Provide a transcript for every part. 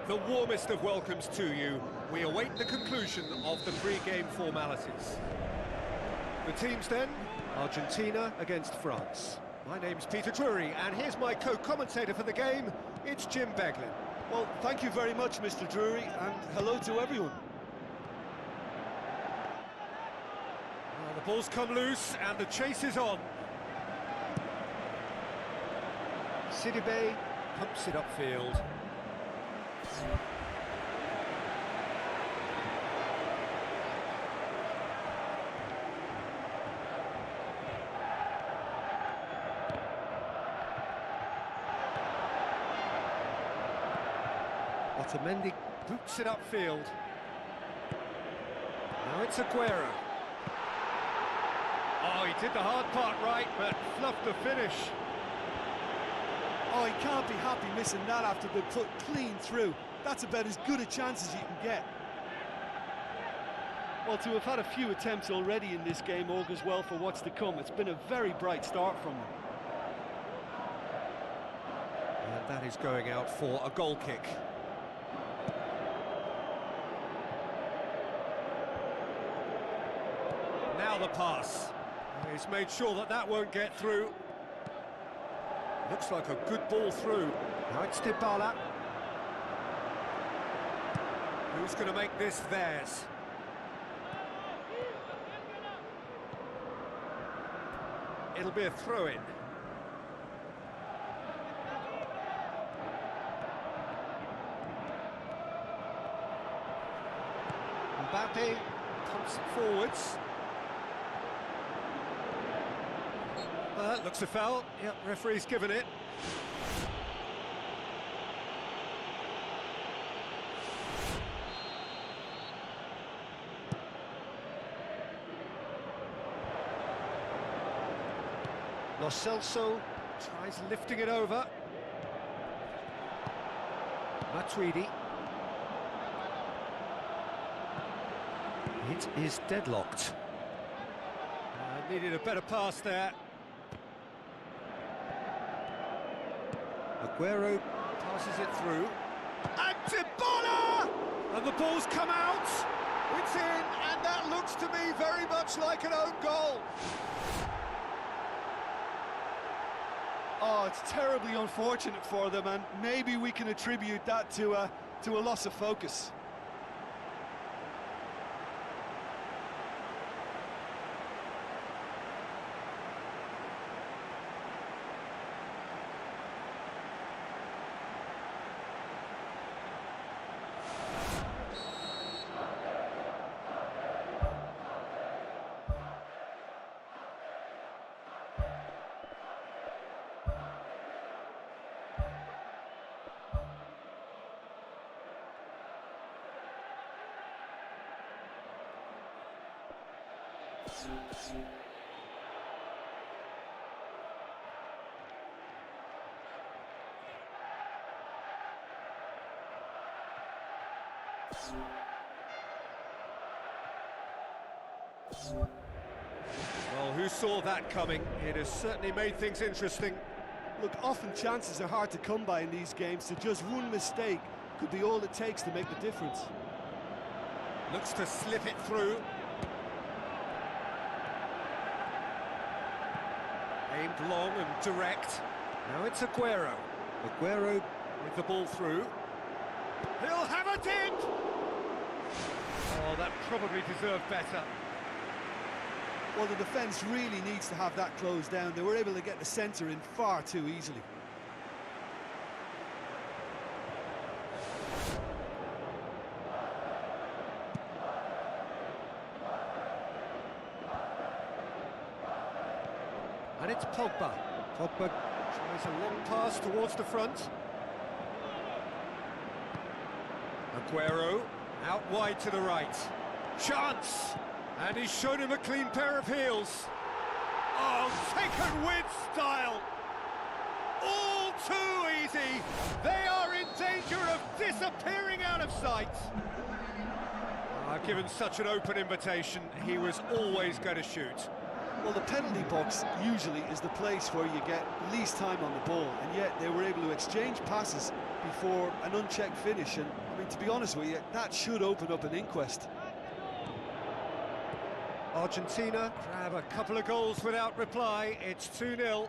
The warmest of welcomes to you. We await the conclusion of the pre-game formalities. The teams then, Argentina against France. My name's Peter Drury, and here's my co-commentator for the game, it's Jim Beglin. Well, thank you very much, Mr. Drury, and hello to everyone. Well, the ball's come loose, and the chase is on. Sidibe pumps it upfield. Otamendi boots it upfield. Now it's Aguero. Oh, he did the hard part right, but fluffed the finish. Oh, he can't be happy missing that after being put clean through. That's about as good a chance as you can get. Well, to have had a few attempts already in this game augurs well for what's to come. It's been a very bright start from them. And that is going out for a goal kick. Now the pass. He's made sure that that won't get through. Looks like a good ball through. Now it's Dybala. Who's going to make this theirs? It'll be a throw-in. Mbappe pumps it forwards. Looks a foul. Yep, referee's given it. Lo Celso tries lifting it over. Matuidi. It is deadlocked. Needed a better pass there. Aguero passes it through. And Dybala! And the ball's come out. It's in, and that looks to me very much like an own goal. Oh, it's terribly unfortunate for them, and maybe we can attribute that to a loss of focus. Well, who saw that coming? It has certainly made things interesting. Look, often chances are hard to come by in these games, so just one mistake could be all it takes to make the difference. Looks to slip it through. Aimed long and direct. Now it's Aguero. Aguero with the ball through. He'll have it in! Oh, that probably deserved better. Well, the defence really needs to have that closed down. They were able to get the centre in far too easily. And it's Pogba. Pogba tries a long pass towards the front. Aguero out wide to the right. Chance! And he's shown him a clean pair of heels. Oh, taken with style! All too easy! They are in danger of disappearing out of sight! Given such an open invitation, he was always going to shoot. Well, the penalty box usually is the place where you get least time on the ball, and yet they were able to exchange passes before an unchecked finish, and I mean, to be honest with you, that should open up an inquest. Argentina grab a couple of goals without reply. It's 2-0.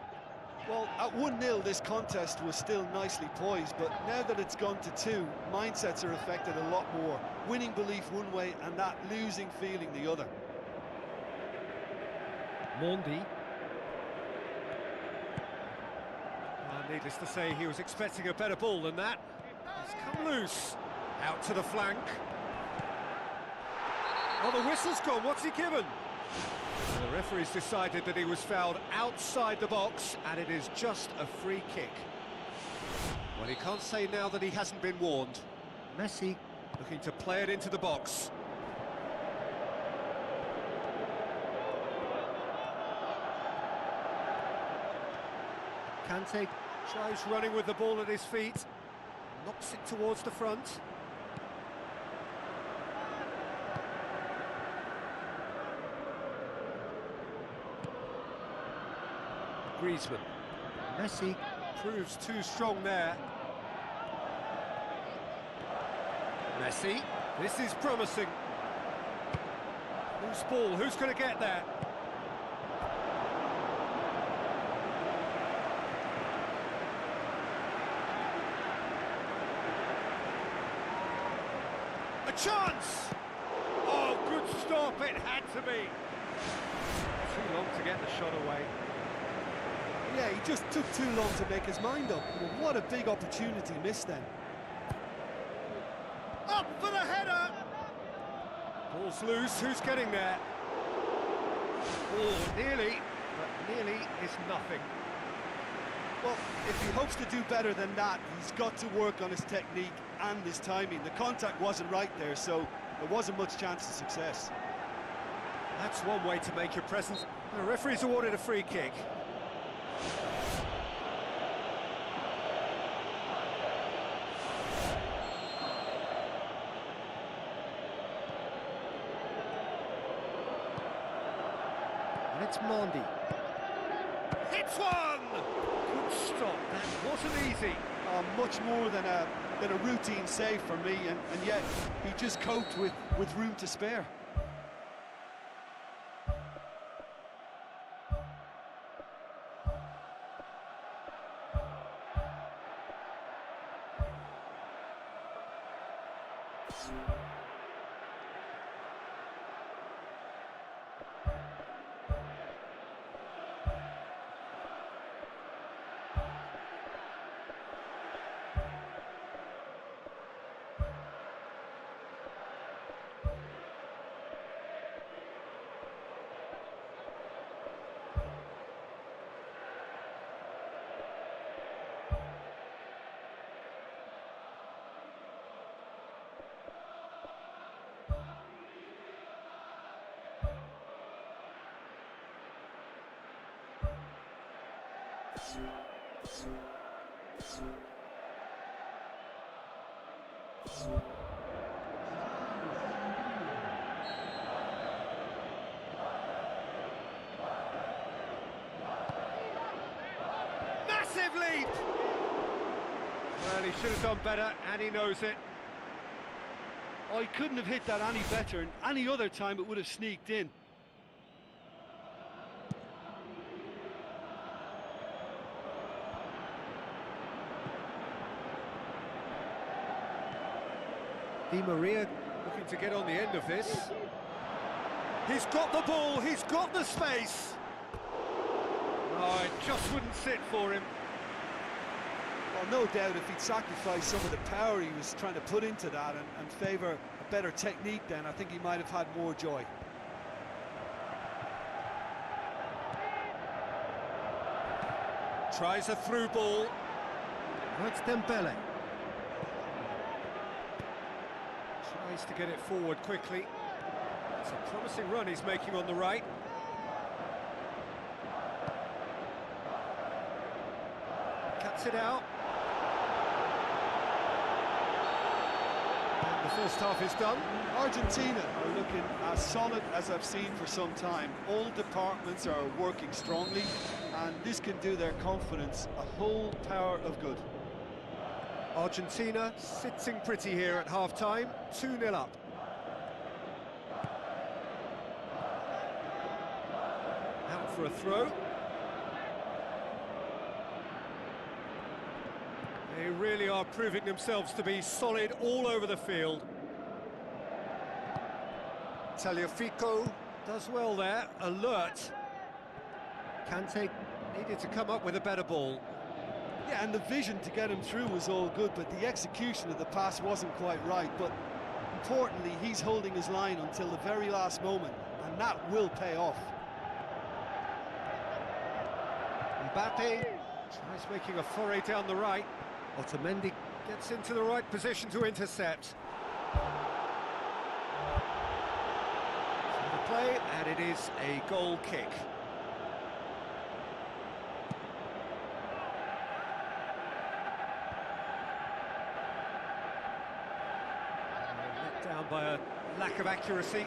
Well, at 1-0 this contest was still nicely poised, but now that it's gone to 2, mindsets are affected a lot more. Winning belief one way and that losing feeling the other. Mondi. Needless to say, he was expecting a better ball than that. It's come loose. Out to the flank. Oh, the whistle's gone. What's he given? Well, the referee's decided that he was fouled outside the box, and it is just a free kick. Well, he can't say now that he hasn't been warned. Messi looking to play it into the box. Kante tries running with the ball at his feet, knocks it towards the front. Griezmann. Messi proves too strong there. Messi, this is promising. Loose ball, who's going to get there? A chance! Oh, good stop, it had to be. Too long to get the shot away. Yeah, he just took too long to make his mind up. Well, what a big opportunity missed then. Up for the header! Ball's loose, who's getting there? Oh, nearly, but nearly is nothing. Well, if he hopes to do better than that, he's got to work on his technique and his timing. The contact wasn't right there, so there wasn't much chance of success. That's one way to make your presence. The referee's awarded a free kick. And it's Mondi. Hits one! Good stop, that wasn't easy. Much more than a routine save for me, and yet he just coped with room to spare. massive leap! Well, he should have done better, and he knows it. Oh, he couldn't have hit that any better, and any other time it would have sneaked in. Di Maria looking to get on the end of this. He's got the ball, he's got the space. Oh, it just wouldn't sit for him. Well, no doubt if he'd sacrificed some of the power he was trying to put into that and favour a better technique, then I think he might have had more joy. Tries a through ball. That's Dembele. Tries to get it forward quickly. It's a promising run he's making on the right. Cuts it out. And the first half is done. Argentina are looking as solid as I've seen for some time. All departments are working strongly, and this can do their confidence a whole power of good. Argentina sitting pretty here at half-time, 2-0 up. Out for a throw. They really are proving themselves to be solid all over the field. Tagliafico does well there, alert. Kante needed to come up with a better ball. Yeah, and the vision to get him through was all good, but the execution of the pass wasn't quite right. But importantly, he's holding his line until the very last moment, and that will pay off. Mbappe tries making a foray down the right. Otamendi gets into the right position to intercept. The play, and it is a goal kick. Let down by a lack of accuracy.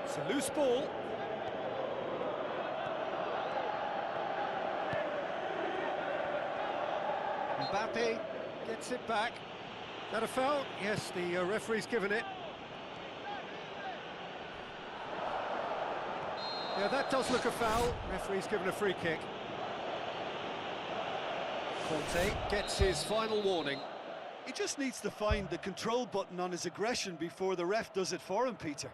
It's a loose ball. Mbappe gets it back. Is that a foul? Yes, the referee's given it. Yeah, that does look a foul. Referee's given a free kick. Conte gets his final warning. He just needs to find the control button on his aggression before the ref does it for him, Peter.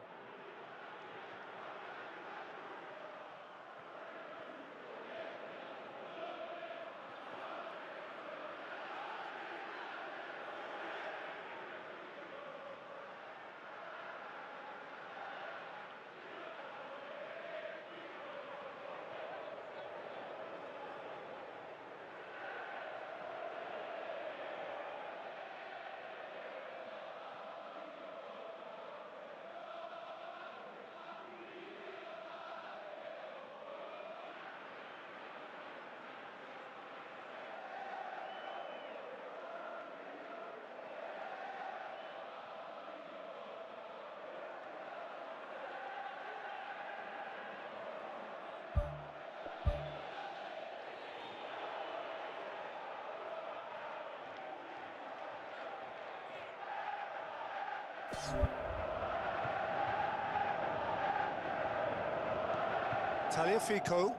Tagliafico,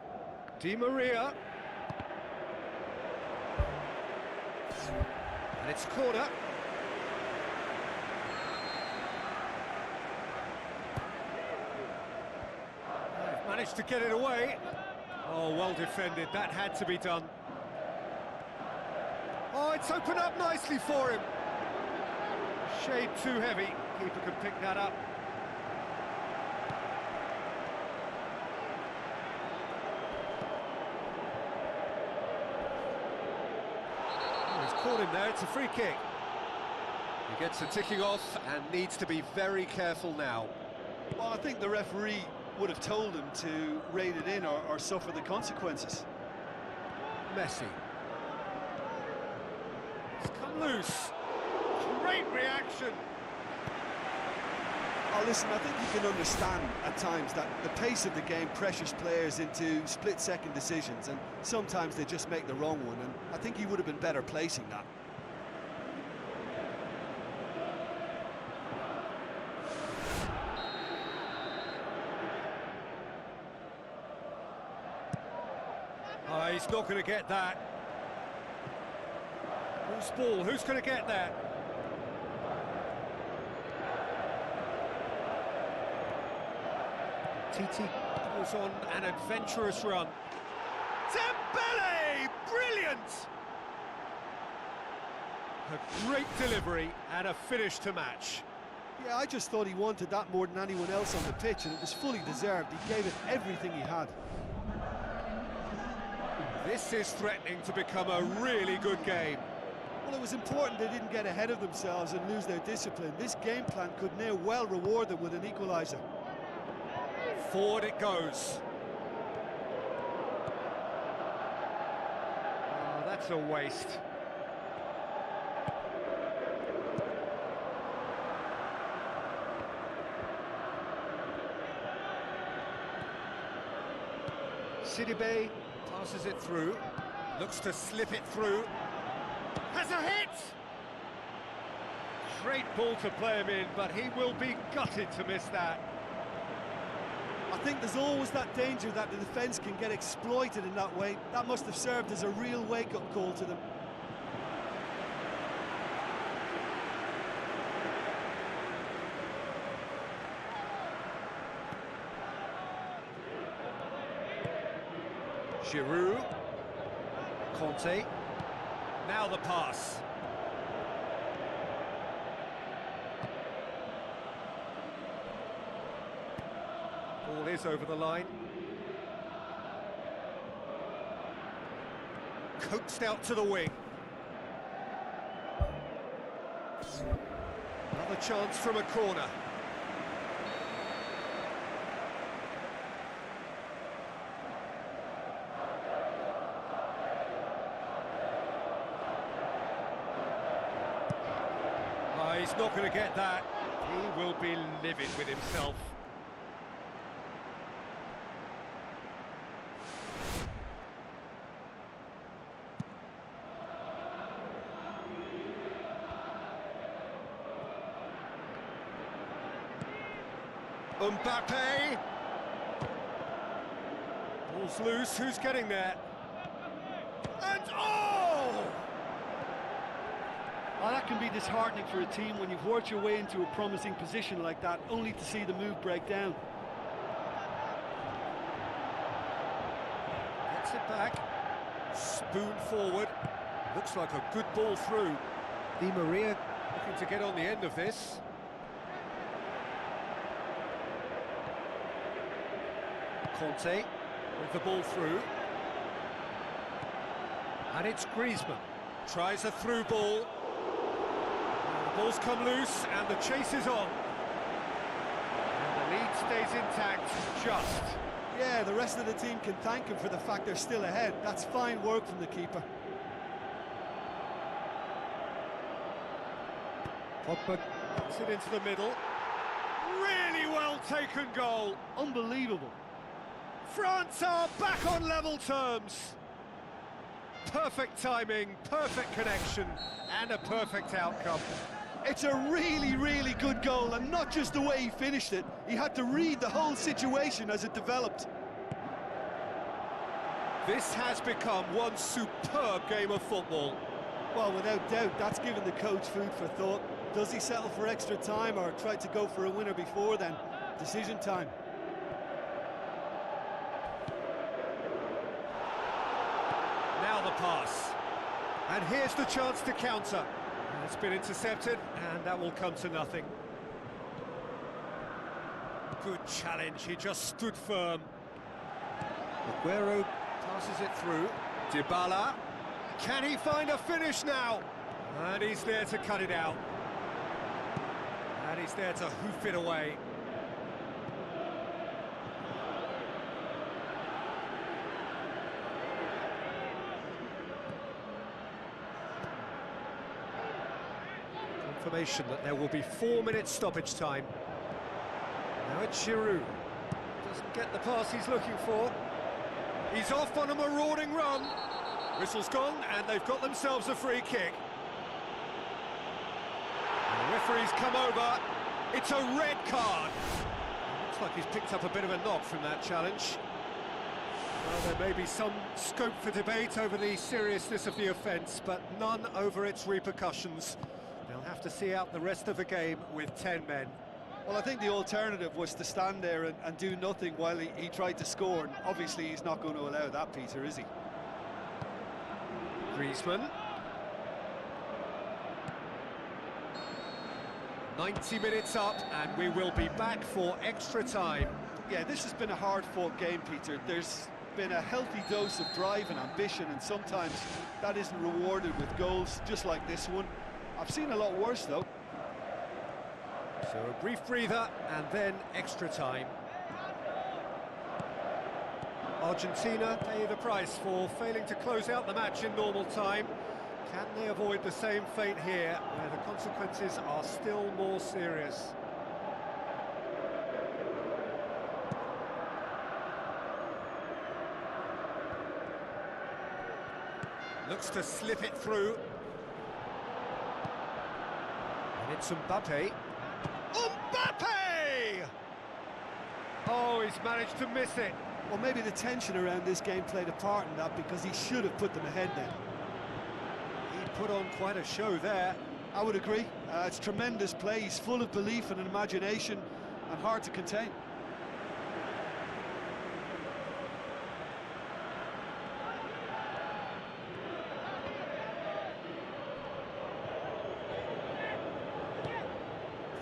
Di Maria, and it's a corner. They've managed to get it away. Oh, well defended, that had to be done. Oh, it's opened up nicely for him. Shade too heavy, keeper can pick that up. Caught him there, it's a free kick. He gets the ticking off and needs to be very careful now. Well, I think the referee would have told him to rate it in or suffer the consequences. Messi. It's come loose. Great reaction. Oh, listen, I think you can understand at times that the pace of the game pressures players into split-second decisions, and sometimes they just make the wrong one, and I think he would have been better placing that. Oh, he's not going to get that. Who's ball? Who's going to get that? Titi goes on an adventurous run. Dembele! Brilliant! A great delivery and a finish to match. Yeah, I just thought he wanted that more than anyone else on the pitch, and it was fully deserved. He gave it everything he had. This is threatening to become a really good game. Well, it was important they didn't get ahead of themselves and lose their discipline. This game plan could now well reward them with an equaliser. Forward it goes. Oh, that's a waste. Sidibe passes it through, looks to slip it through, has a hit! Great ball to play him in, but he will be gutted to miss that. I think there's always that danger that the defence can get exploited in that way. That must have served as a real wake-up call to them. Giroud, Conte, now the pass. Ball is over the line. Coaxed out to the wing. Another chance from a corner. He's not going to get that. He will be livid with himself. Mbappe! Ball's loose, who's getting there? And oh! Oh, that can be disheartening for a team when you've worked your way into a promising position like that, only to see the move break down. Gets it back, spoon forward, looks like a good ball through. Di Maria looking to get on the end of this. Conte with the ball through. And it's Griezmann, tries a through ball. The ball's come loose and the chase is on. And the lead stays intact, just. Yeah, the rest of the team can thank him for the fact they're still ahead. That's fine work from the keeper. Pogba puts it into the middle. Really well taken goal. Unbelievable. France are back on level terms. Perfect timing, perfect connection, and a perfect outcome. It's a really, really good goal, and not just the way he finished it. He had to read the whole situation as it developed. This has become one superb game of football. Well, without doubt, that's given the coach food for thought. Does he settle for extra time or try to go for a winner before then? Decision time. Now the pass. And here's the chance to counter. It's been intercepted, and that will come to nothing. Good challenge, he just stood firm. Aguero passes it through. Dybala. Can he find a finish now? And he's there to cut it out. And he's there to hoof it away. Confirmation that there will be 4 minutes stoppage time. Now it's Giroud. Doesn't get the pass he's looking for. He's off on a marauding run. Whistle's gone, and they've got themselves a free kick. The referee's come over. It's a red card. Looks like he's picked up a bit of a knock from that challenge. Well, there may be some scope for debate over the seriousness of the offence, but none over its repercussions. They'll have to see out the rest of the game with 10 men. Well, I think the alternative was to stand there and do nothing while he tried to score, and obviously he's not going to allow that, Peter, is he? Griezmann. 90 minutes up, and we will be back for extra time. Yeah, this has been a hard-fought game, Peter. There's been a healthy dose of drive and ambition, and sometimes that isn't rewarded with goals, just like this one. I've seen a lot worse, though. So a brief breather, and then extra time. Argentina pay the price for failing to close out the match in normal time. Can they avoid the same fate here, where the consequences are still more serious? Looks to slip it through. And it's Mbappe. Mbappe! Oh, he's managed to miss it. Well, maybe the tension around this game played a part in that, because he should have put them ahead then. He put on quite a show there. I would agree. It's tremendous play. He's full of belief and imagination, and hard to contain.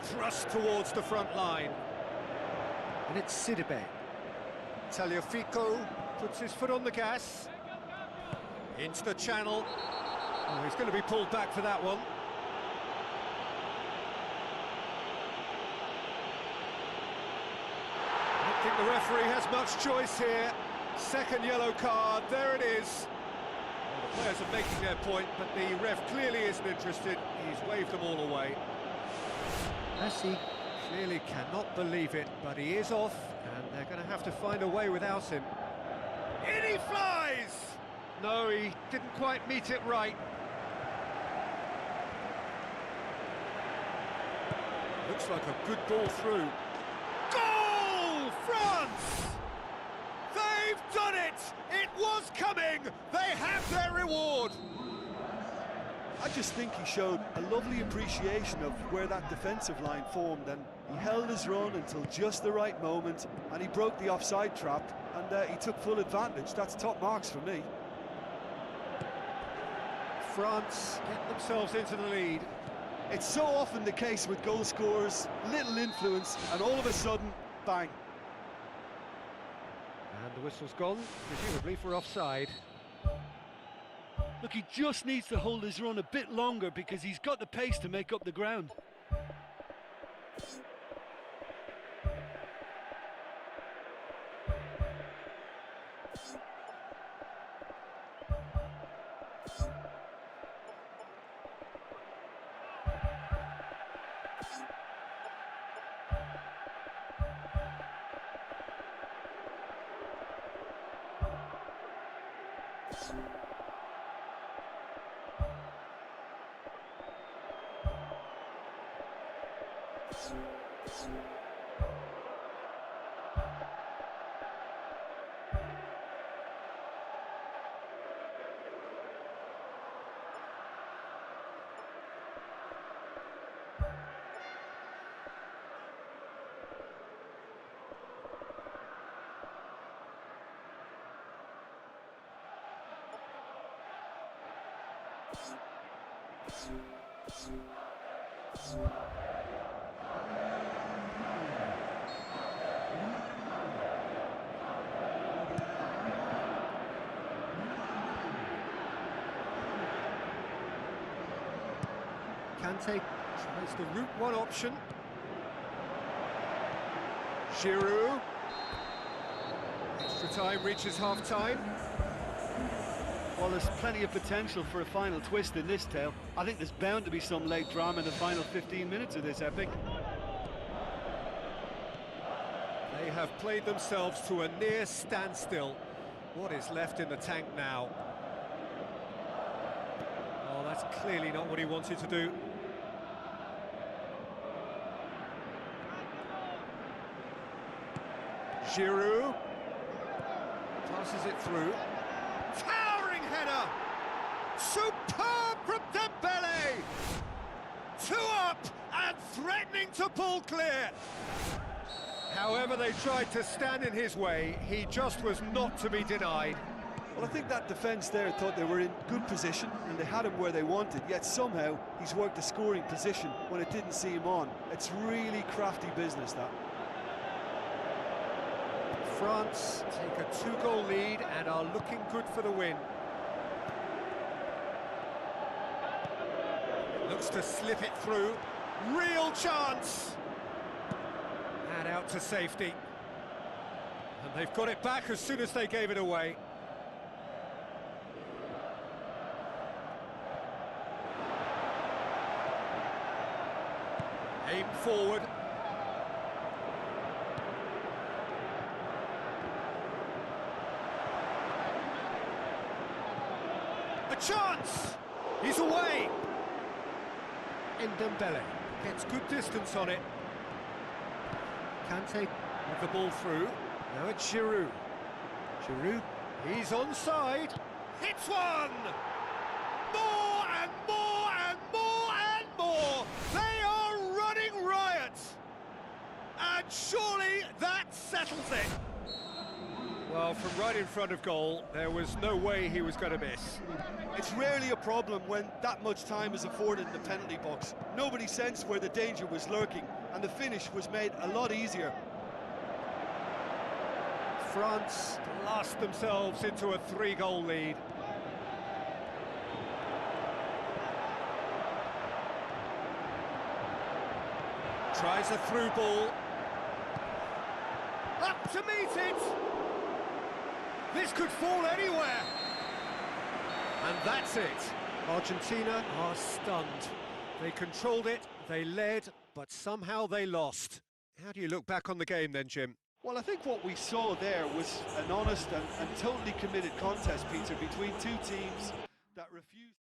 Thrust towards the front line. And it's Sidibe. Tagliafico puts his foot on the gas. Into the channel. Oh, he's going to be pulled back for that one. I don't think the referee has much choice here. Second yellow card, there it is. Well, the players are making their point, but the ref clearly isn't interested. He's waved them all away. Messi clearly cannot believe it, but he is off, and they're going to have to find a way without him. In he flies! No, he didn't quite meet it right. Looks like a good ball through. Goal! France! They've done it! It was coming! They have their reward! I just think he showed a lovely appreciation of where that defensive line formed, and he held his run until just the right moment, and he broke the offside trap, and he took full advantage. That's top marks for me. France get themselves into the lead. It's so often the case with goal scorers, little influence, and all of a sudden, bang. And the whistle's gone, presumably for offside. Look, he just needs to hold his run a bit longer, because he's got the pace to make up the ground. Kante tries the route one option. Giroud. Extra time reaches half-time. Well, there's plenty of potential for a final twist in this tale. I think there's bound to be some late drama in the final 15 minutes of this epic. have played themselves to a near standstill. What is left in the tank now? Oh, that's clearly not what he wanted to do. Giroud passes it through. Towering header! Superb from Dembele! Two up and threatening to pull clear. However they tried to stand in his way, he just was not to be denied. Well, I think that defence there thought they were in good position and they had him where they wanted, yet somehow he's worked a scoring position when it didn't see him on. It's really crafty business, that. France take a 2-goal lead and are looking good for the win. Looks to slip it through. Real chance! And out to safety. And they've got it back as soon as they gave it away. Aim forward. A chance! He's away! And Dembele gets good distance on it. Kante with the ball through. Now it's Giroud. Giroud, he's onside. Hits one! More and more and more and more! They are running riot! And surely that settles it! Well, from right in front of goal, there was no way he was going to miss. It's rarely a problem when that much time is afforded in the penalty box. Nobody sensed where the danger was lurking, and the finish was made a lot easier. France blast themselves into a 3-goal lead. Tries a through ball. Up to meet it! This could fall anywhere! And that's it. Argentina are stunned. They controlled it, they led, but somehow they lost. How do you look back on the game then, Jim? Well, I think what we saw there was an honest and totally committed contest, Peter, between two teams that refused...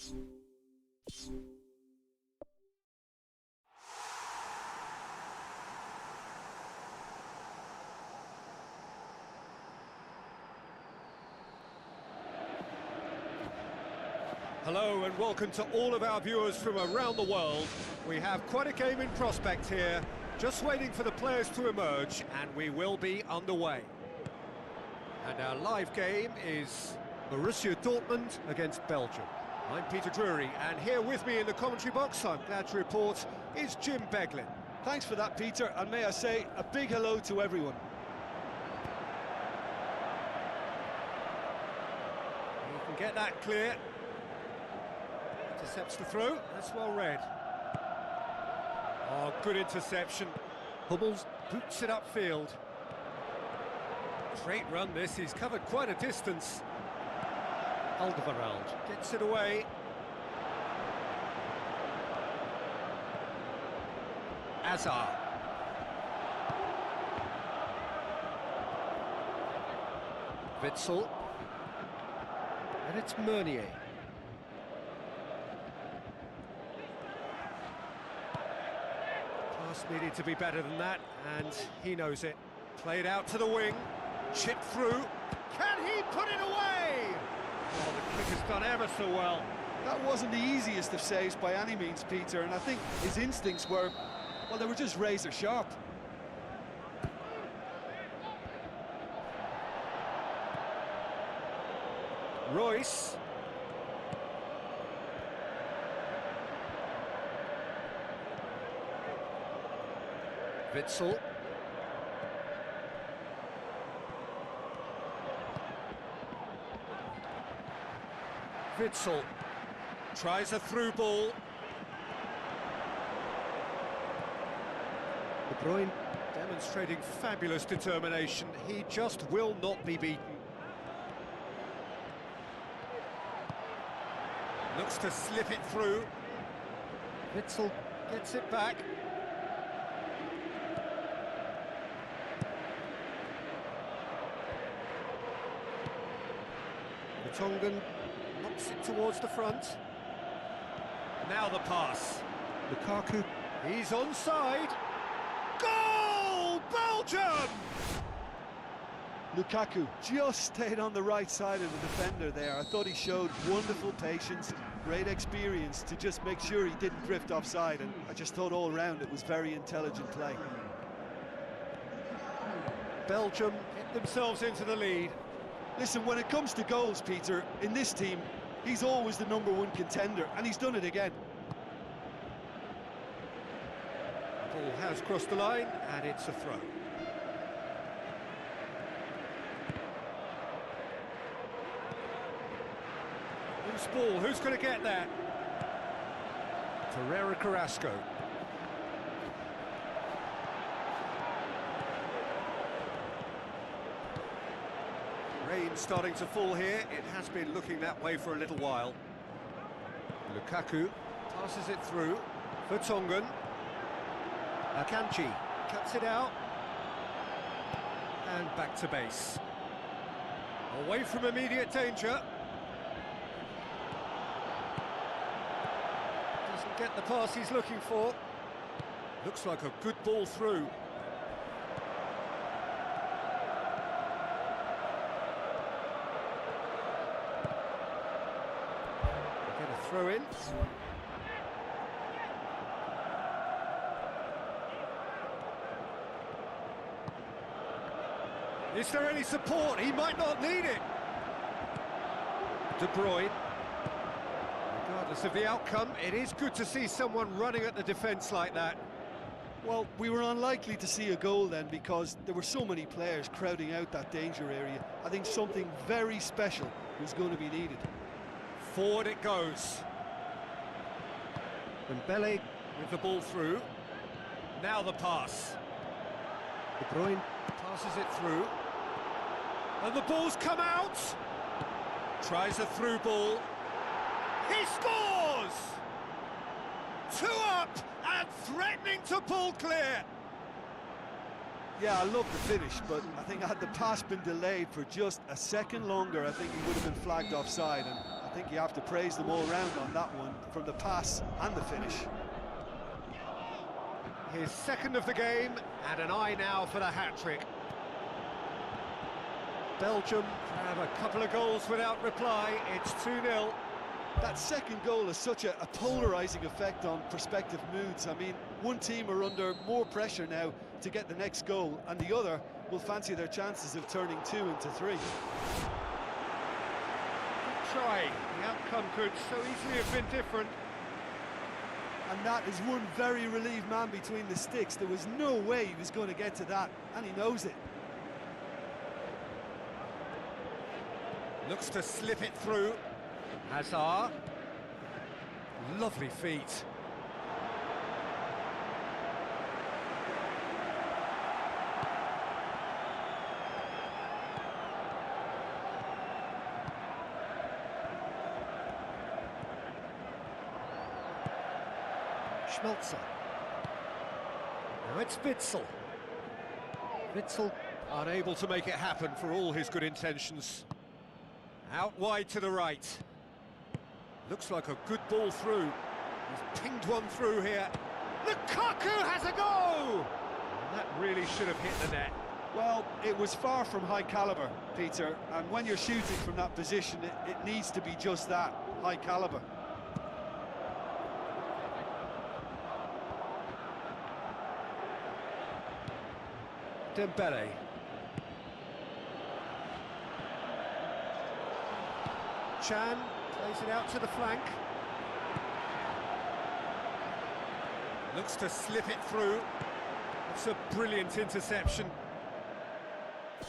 Hello and welcome to all of our viewers from around the world. We have quite a game in prospect here, just waiting for the players to emerge, and we will be underway. And our live game is Borussia Dortmund against Belgium. I'm Peter Drury, and here with me in the commentary box, I'm glad to report, is Jim Beglin. Thanks for that, Peter, and may I say a big hello to everyone. You can get that clear. Intercepts the throw, that's well read. Oh, good interception. Hummels boots it upfield. Great run this, he's covered quite a distance. Alderweireld gets it away. Hazard. Witsel. And it's Meunier. Pass needed to be better than that, and he knows it. Played out to the wing, chipped through. Can he put it away? Oh, the kick has done ever so well. That wasn't the easiest of saves by any means, Peter, and I think his instincts were, well, they were just razor sharp. Royce. Witsel. Witsel tries a through ball. De Bruyne demonstrating fabulous determination. He just will not be beaten. Looks to slip it through. Witsel gets it back. Tongan knocks it towards the front. Now the pass. Lukaku. He's onside. Goal! Belgium! Lukaku just stayed on the right side of the defender there. I thought he showed wonderful patience, great experience to just make sure he didn't drift offside, and I just thought all round it was very intelligent play. Belgium get themselves into the lead. Listen, when it comes to goals, Peter, in this team, he's always the #1 contender, and he's done it again. Ball has crossed the line, and it's a throw. Loose ball, who's going to get that? Ferreira Carrasco. Rain starting to fall here. It has been looking that way for a little while. Lukaku passes it through for Tongan. Akanji cuts it out. And back to base. Away from immediate danger. Doesn't get the pass he's looking for. Looks like a good ball through. Throw in. Is there any support? He might not need it. De Bruyne. Regardless of the outcome, it is good to see someone running at the defence like that. Well, we were unlikely to see a goal then because there were so many players crowding out that danger area. I think something very special was going to be needed. Forward it goes. Dembele with the ball through. Now the pass. De Bruyne passes it through. And the ball's come out. Tries a through ball. He scores! 2 up and threatening to pull clear. Yeah, I love the finish, but I think had the pass been delayed for just a second longer, I think he would have been flagged offside, and I think you have to praise them all round on that one, from the pass and the finish. His second of the game, and an eye now for the hat-trick. Belgium have a couple of goals without reply. It's 2-0. That second goal has such a polarising effect on prospective moods. I mean, one team are under more pressure now to get the next goal, and the other will fancy their chances of turning 2 into 3. Good try. The outcome could so easily have been different. And that is one very relieved man between the sticks. There was no way he was going to get to that, and he knows it. Looks to slip it through. Hazard. Lovely feet. Schmelzer. Now it's Witsel. Witsel unable to make it happen for all his good intentions. Out wide to the right. Looks like a good ball through. He's pinged one through here. Lukaku has a go! And that really should have hit the net. Well, it was far from high caliber, Peter, and when you're shooting from that position, it needs to be just that, high caliber. Dembele. Chan plays it out to the flank. Looks to slip it through. It's a brilliant interception.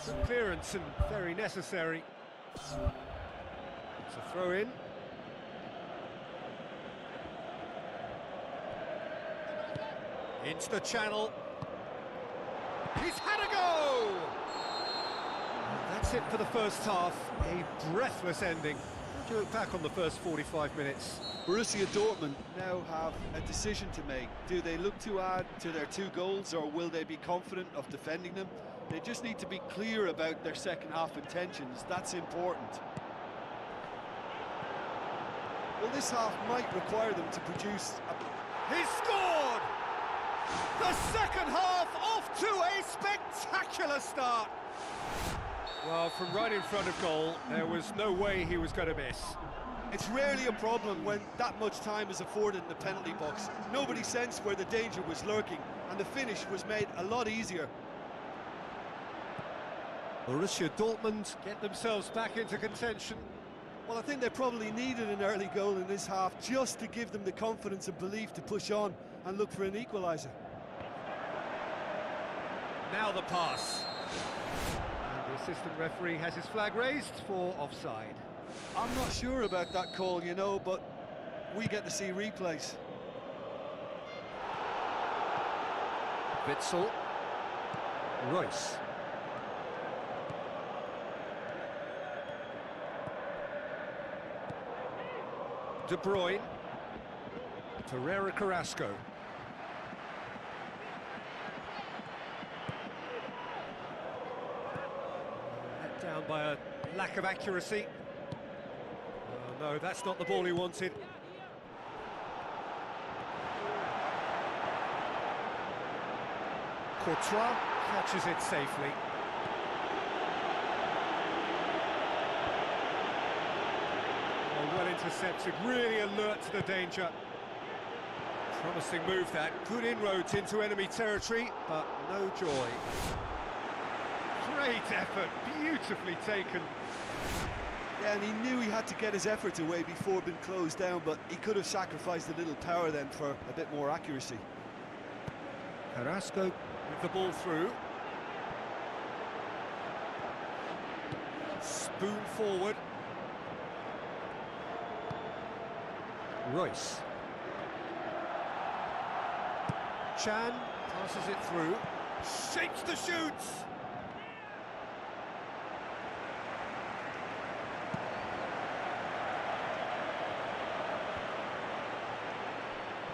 Good clearance and very necessary. It's a throw in. Into the channel. He's had a go! And that's it for the first half. A breathless ending. How do you look back on the first 45 minutes? Borussia Dortmund now have a decision to make. Do they look to add to their 2 goals, or will they be confident of defending them? They just need to be clear about their second half intentions. That's important. Well, this half might require them to produce a... He scored! The second half off to a spectacular start. Well, from right in front of goal, there was no way he was going to miss. It's rarely a problem when that much time is afforded in the penalty box. Nobody sensed where the danger was lurking, and the finish was made a lot easier. Borussia Dortmund get themselves back into contention. Well, I think they probably needed an early goal in this half just to give them the confidence and belief to push on and look for an equaliser. Now the pass. And the assistant referee has his flag raised for offside. I'm not sure about that call, you know, but we get to see replays. Witsel. Royce. De Bruyne. Ferreira Carrasco. Let down by a lack of accuracy. Oh, no, that's not the ball he wanted. Courtois catches it safely. Oh, well intercepted, really alert to the danger. Promising move that, good inroads into enemy territory, but no joy. Great effort, beautifully taken. Yeah, and he knew he had to get his effort away before being closed down, but he could have sacrificed a little power then for a bit more accuracy. Carrasco with the ball through. Spoon forward. Royce. Chan passes it through. Shapes the shoots!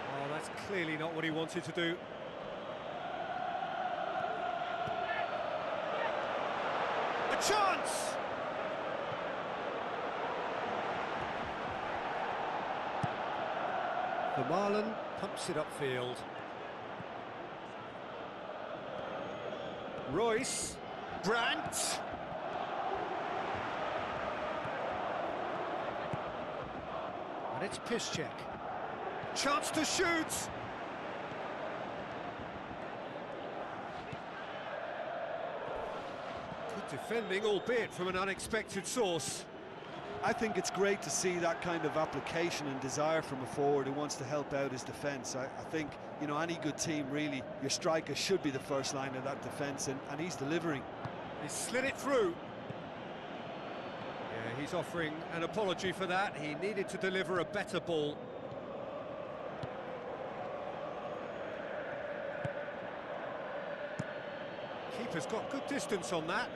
Oh, that's clearly not what he wanted to do. A chance! Vermaelen pumps it upfield. Royce. Brandt. And it's Piszczek. Chance to shoot! Good defending, albeit from an unexpected source. I think it's great to see that kind of application and desire from a forward who wants to help out his defence. I think, you know, any good team, really, your striker should be the first line of that defence, and he's delivering. He slid it through. Yeah, he's offering an apology for that. He needed to deliver a better ball. Keeper's got good distance on that.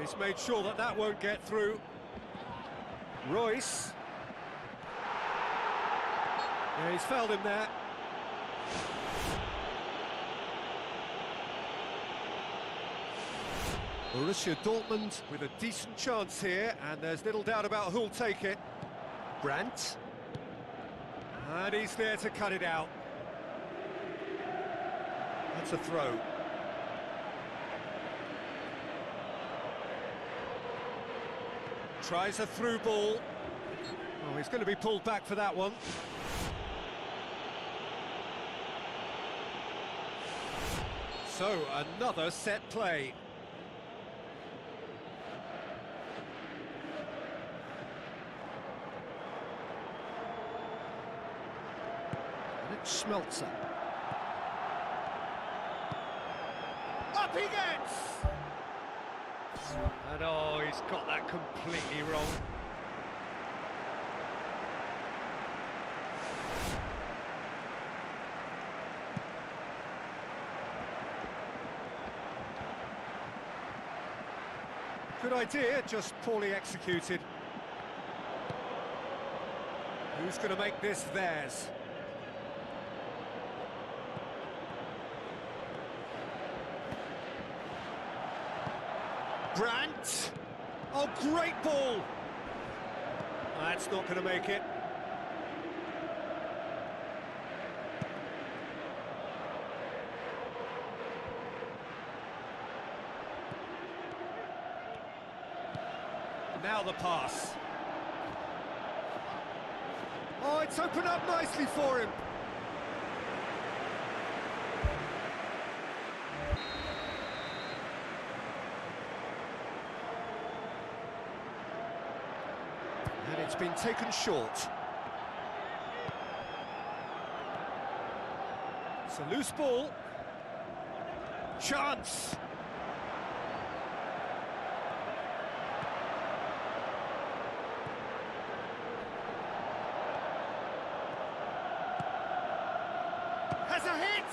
He's made sure that that won't get through. Royce. Yeah, he's fouled him there. Borussia Dortmund with a decent chance here, and there's little doubt about who'll take it. Brandt. And he's there to cut it out. That's a throw. Tries a through ball. Oh, he's going to be pulled back for that one. So, another set play. And it's Schmelzer. Up he gets! And oh, he's got that completely wrong. Good idea, just poorly executed. Who's going to make this theirs? Brandt. Oh, great ball. That's not going to make it. Now the pass. Oh, it's opened up nicely for him. And it's been taken short. It's a loose ball. Chance. Has a hit!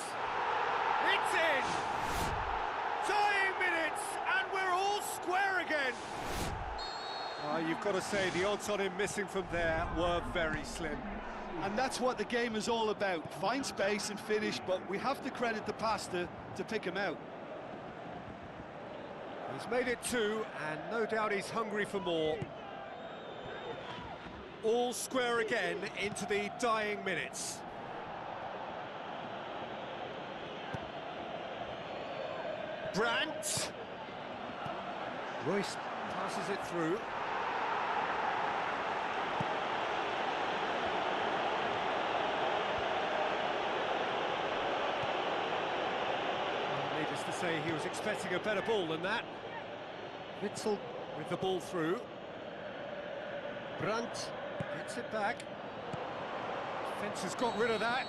It's in! Dying minutes, and we're all square again! You've got to say, the odds on him missing from there were very slim. And that's what the game is all about. Find space and finish, but we have to credit the pass to pick him out. He's made it two, and no doubt he's hungry for more. All square again into the dying minutes. Brandt. Royce passes it through. Needless to say, he was expecting a better ball than that. Witzel with the ball through. Brandt gets it back. Defence has got rid of that.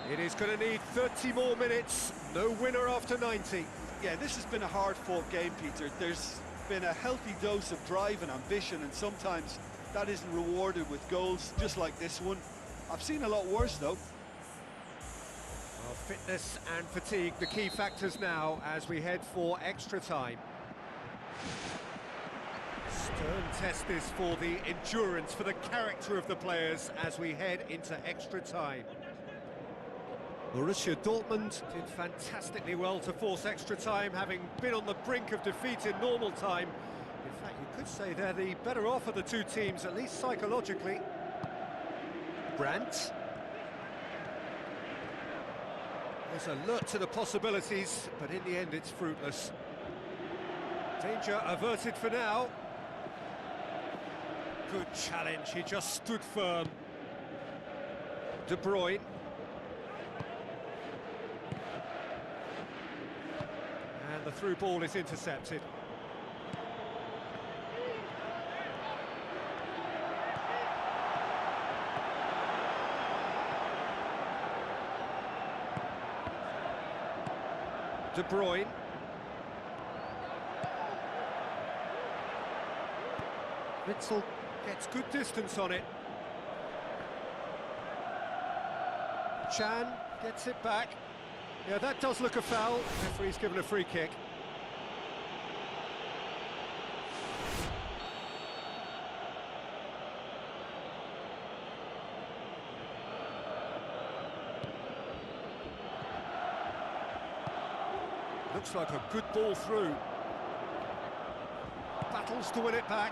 It is going to need 30 more minutes. No winner after 90. Yeah, this has been a hard-fought game, Peter. There's been a healthy dose of drive and ambition, and sometimes that isn't rewarded with goals, just like this one. I've seen a lot worse, though. Well, fitness and fatigue, the key factors now as we head for extra time. Stern test this for the endurance, for the character of the players as we head into extra time. Borussia Dortmund did fantastically well to force extra time, having been on the brink of defeat in normal time. In fact, you could say they're the better off of the two teams, at least psychologically. Brandt. There's alert to the possibilities, but in the end it's fruitless. Danger averted for now. Good challenge, he just stood firm. De Bruyne. And the through ball is intercepted. De Bruyne. Witsel gets good distance on it. Chan gets it back. Yeah, that does look a foul. Referee's given a free kick. Looks like a good ball through. Battles to win it back.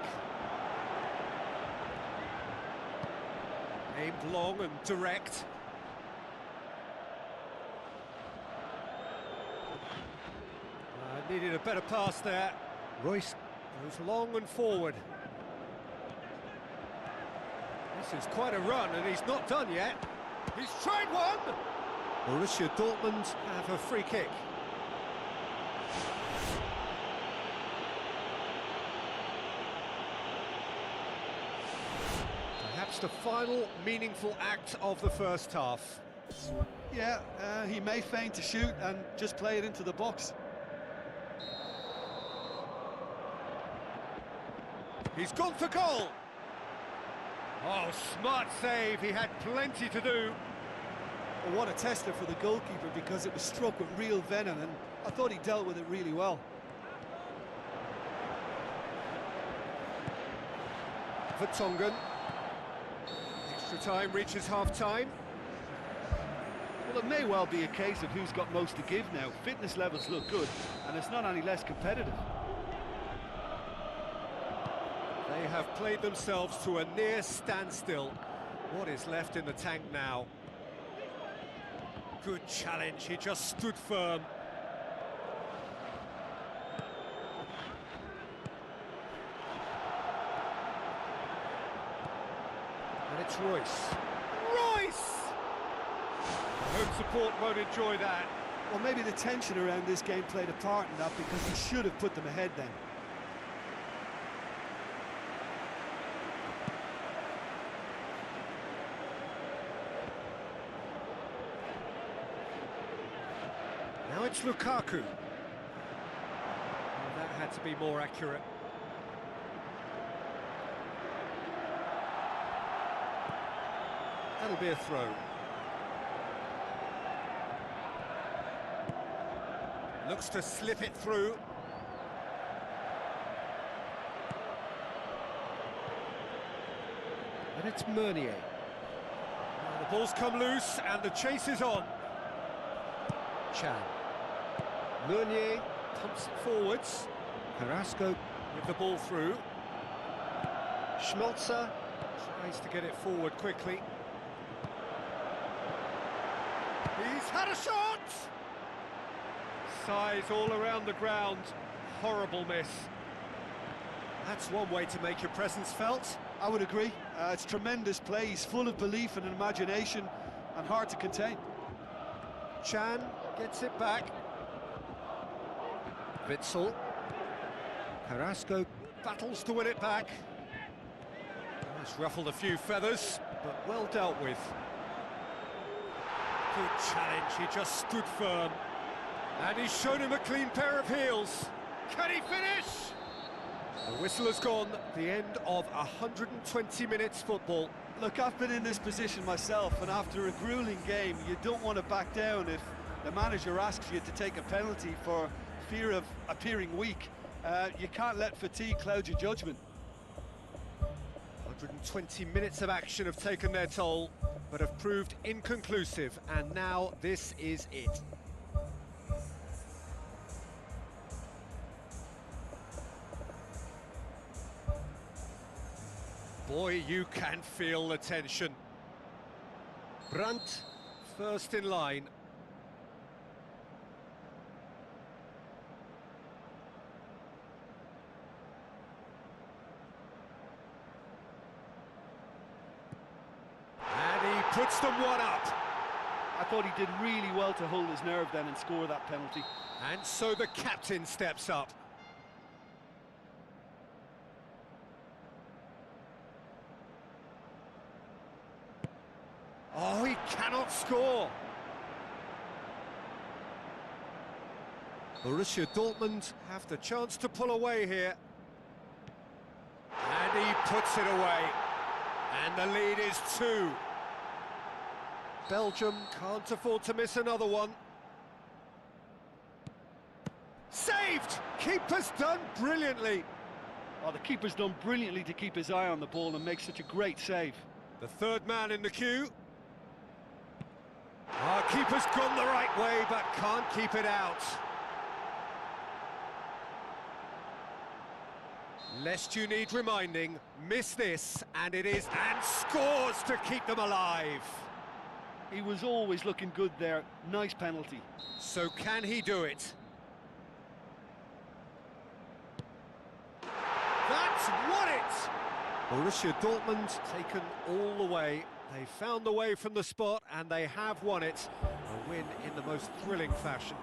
Aimed long and direct. Needed a better pass there. Royce goes long and forward. This is quite a run, and he's not done yet. He's tried one! Borussia Dortmund have a free kick. Perhaps the final meaningful act of the first half. Yeah, he may feign to shoot and just play it into the box. He's gone for goal! Oh, smart save, he had plenty to do. Well, what a tester for the goalkeeper, because it was struck with real venom, and I thought he dealt with it really well. Vertonghen. Extra time reaches half-time. Well, it may well be a case of who's got most to give now. Fitness levels look good, and it's not any less competitive. They have played themselves to a near standstill. What is left in the tank now? Good challenge, he just stood firm. And it's Royce. Royce! Home support won't enjoy that. Well, maybe the tension around this game played a part in that, because he should have put them ahead then. Now it's Lukaku. Well, that had to be more accurate. That'll be a throw. Looks to slip it through. And it's Meunier. Now the ball's come loose and the chase is on. Chan. Meunier pumps it forwards. Carrasco with the ball through. Schmelzer tries to get it forward quickly. He's had a shot! Size all around the ground. Horrible miss. That's one way to make your presence felt. I would agree. It's tremendous play. He's full of belief and imagination, and hard to contain. Chan gets it back. Witsel. Carrasco battles to win it back. It's ruffled a few feathers, but well dealt with. Good challenge, he just stood firm. And he's shown him a clean pair of heels. Can he finish? The whistle has gone, the end of 120 minutes football. Look, I've been in this position myself, and after a grueling game, you don't want to back down if the manager asks you to take a penalty for fear of appearing weak. You can't let fatigue cloud your judgment. 120 minutes of action have taken their toll. but have proved inconclusive, and now this is it. Boy, you can feel the tension. Brandt, first in line. And he puts them one up. I thought he did really well to hold his nerve then and score that penalty. And so the captain steps up. Oh, he cannot score. Borussia Dortmund have the chance to pull away here. And he puts it away. And the lead is 2. Belgium can't afford to miss another one. Saved! Keeper's done brilliantly. Oh, the keeper's done brilliantly to keep his eye on the ball and make such a great save. The third man in the queue. Our keeper's gone the right way, but can't keep it out. Lest you need reminding, miss this, and it is, and scores to keep them alive. He was always looking good there. Nice penalty. So can he do it? That's won it! Borussia Dortmund taken all the way. They found the way from the spot, and they have won it. A win in the most thrilling fashion.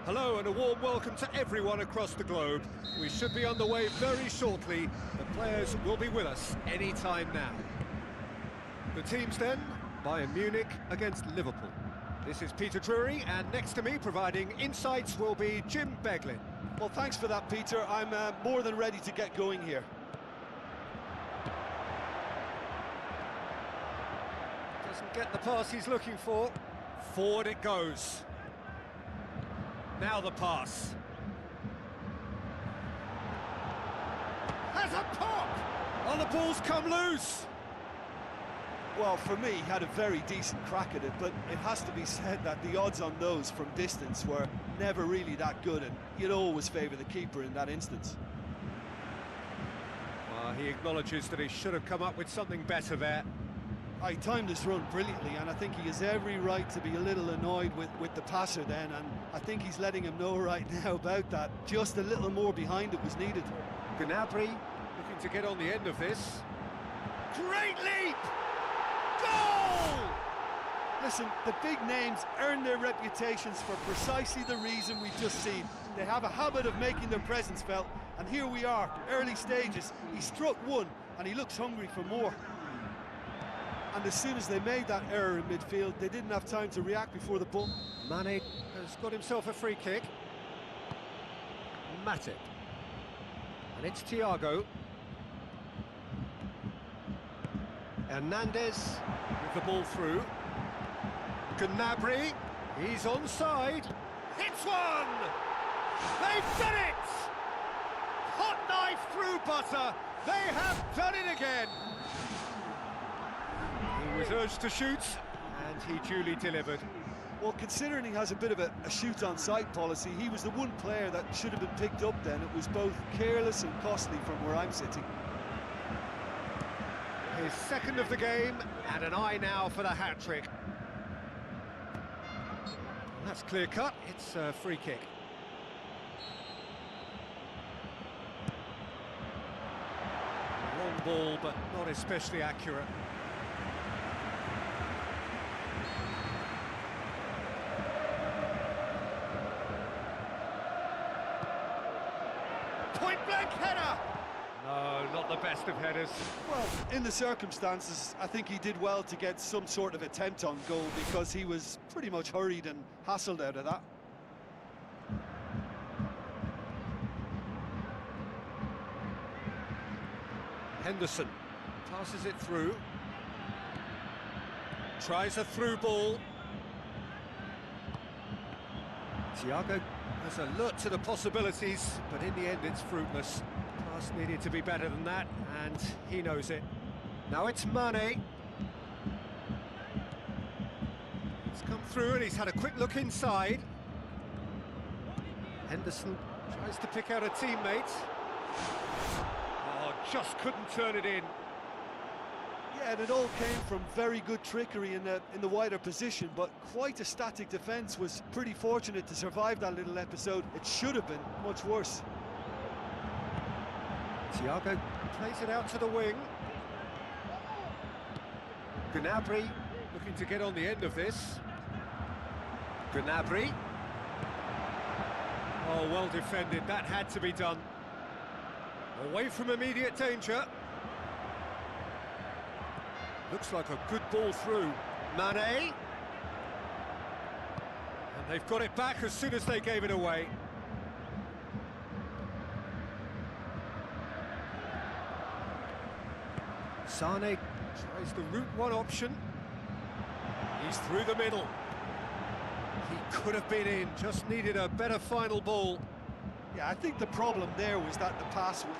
Hello and a warm welcome to everyone across the globe. We should be on the way very shortly. The players will be with us any time now. The teams then, Bayern Munich against Liverpool. This is Peter Drury, and next to me providing insights will be Jim Beglin. Well, thanks for that, Peter. I'm more than ready to get going here. Doesn't get the pass he's looking for. Forward it goes. Now the pass. Has a pop! Oh, the ball's come loose! Well, for me, he had a very decent crack at it, but it has to be said that the odds on those from distance were never really that good, and you'd always favour the keeper in that instance. Well, he acknowledges that he should have come up with something better there. He timed his run brilliantly, and I think he has every right to be a little annoyed with the passer then, and I think he's letting him know right now about that. Just a little more behind it was needed. Gnabry looking to get on the end of this. Great leap! Goal! Listen, the big names earn their reputations for precisely the reason we've just seen. They have a habit of making their presence felt, and here we are, early stages. He struck one, and he looks hungry for more. And as soon as they made that error in midfield, they didn't have time to react before the ball. Mane has got himself a free kick. Matip. And it's Thiago. Hernandez with the ball through. Gnabry, he's onside. Hits one! They've done it! Hot knife through butter. They have done it again. He was urged to shoot, and he duly delivered. Well, considering he has a bit of a shoot-on-sight policy, he was the one player that should have been picked up then. It was both careless and costly from where I'm sitting. His second of the game, and an eye now for the hat-trick. That's clear-cut, it's a free kick. Long ball, but not especially accurate. Point-blank header! No, not the best of headers. Well, in the circumstances, I think he did well to get some sort of attempt on goal because he was pretty much hurried and hassled out of that. Henderson passes it through. Tries a through ball. Thiago has alert to the possibilities, but in the end it's fruitless. Pass needed to be better than that, and he knows it. Now it's Mane. He's come through and he's had a quick look inside. Henderson tries to pick out a teammate. Oh, just couldn't turn it in. Yeah, and it all came from very good trickery in the wider position, but quite a static defence. Was pretty fortunate to survive that little episode. It should have been much worse. Thiago plays it out to the wing. Gnabry looking to get on the end of this. Gnabry. Oh, well defended, that had to be done. Away from immediate danger. Looks like a good ball through. Mane. And they've got it back as soon as they gave it away. Sane tries the route one option. He's through the middle. He could have been in, just needed a better final ball. Yeah, I think the problem there was that the pass was...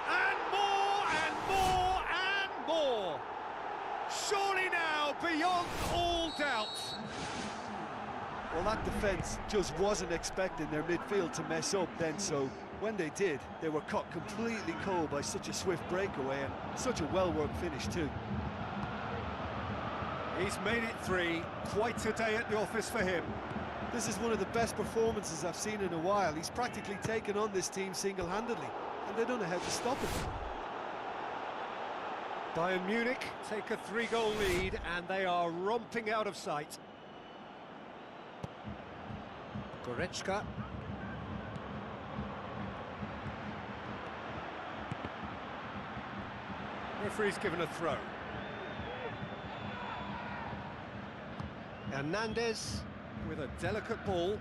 And more, and more, and more! Surely now, beyond all doubt. Well, that defence just wasn't expecting their midfield to mess up then, so when they did, they were caught completely cold by such a swift breakaway and such a well-worked finish too. He's made it three, quite a day at the office for him. This is one of the best performances I've seen in a while. He's practically taken on this team single-handedly, and they don't know how to stop it. Bayern Munich take a 3-goal lead, and they are romping out of sight. Goretzka. Referee's given a throw. Hernandez with a delicate ball.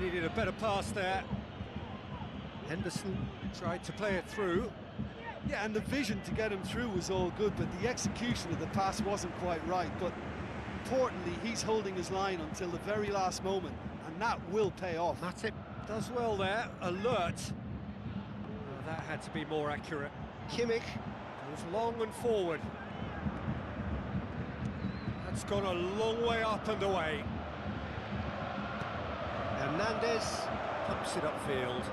Needed a better pass there. Henderson tried to play it through. Yeah, and the vision to get him through was all good, but the execution of the pass wasn't quite right. But importantly, he's holding his line until the very last moment, and that will pay off. Matip does well there, alert. Oh, that had to be more accurate. Kimmich goes long and forward. That's gone a long way up and away. Hernandez pumps it upfield.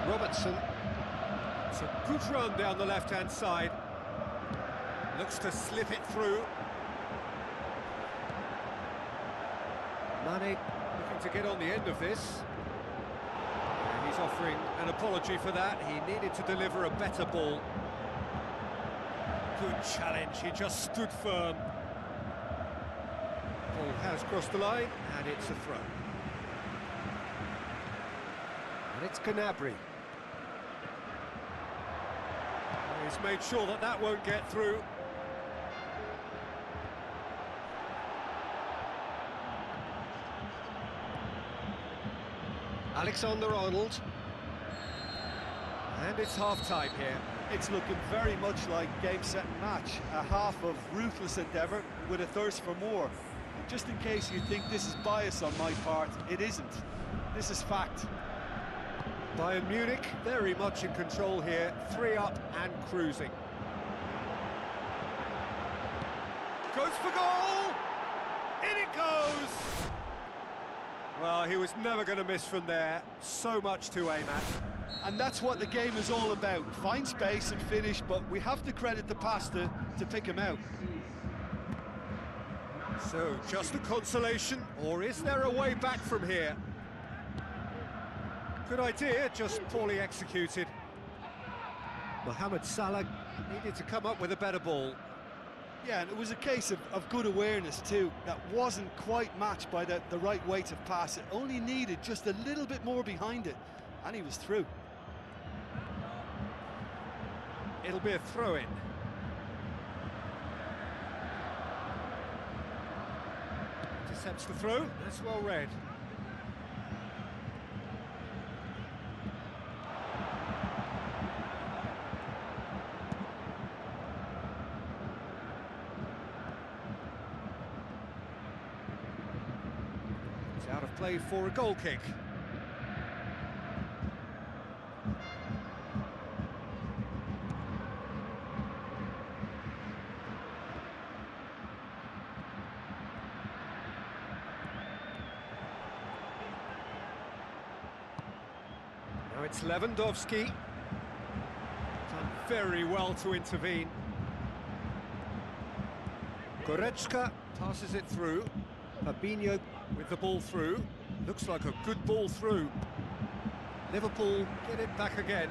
Robertson. It's a good run down the left-hand side. Looks to slip it through. Mane looking to get on the end of this. And he's offering an apology for that. He needed to deliver a better ball. Good challenge, he just stood firm. Ball has crossed the line, and it's a throw. And it's Gnabry. He's made sure that that won't get through. Alexander-Arnold. And it's half-time here. It's looking very much like game, set and match. A half of ruthless endeavour with a thirst for more. And just in case you think this is bias on my part, it isn't. This is fact. Bayern Munich very much in control here, 3 up and cruising. Goes for goal! In it goes! Well, he was never going to miss from there. So much to aim at. And that's what the game is all about. Find space and finish, but we have to credit the pasta to pick him out. So, just a consolation, or is there a way back from here? Good idea, just poorly executed. Mohamed Salah needed to come up with a better ball. Yeah, and it was a case of good awareness too. That wasn't quite matched by the right weight of pass. It only needed just a little bit more behind it, and he was through. It'll be a throw-in. Intercepts the throw, that's well read. It's out of play for a goal kick. Now it's Lewandowski. Done very well to intervene. Goretzka passes it through. Fabinho with the ball through. Looks like a good ball through. Liverpool get it back again.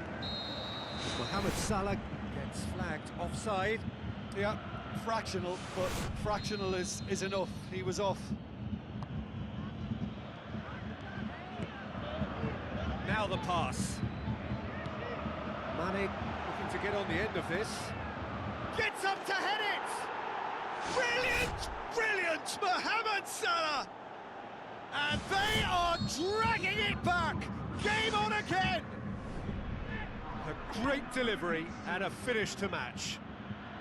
Mohamed Salah gets flagged offside. Yeah, fractional, but fractional is enough. He was off. Now the pass. Mane looking to get on the end of this. Gets up to head it! Brilliant! Brilliant! Mohamed Salah! And they are dragging it back! Game on again! A great delivery and a finish to match.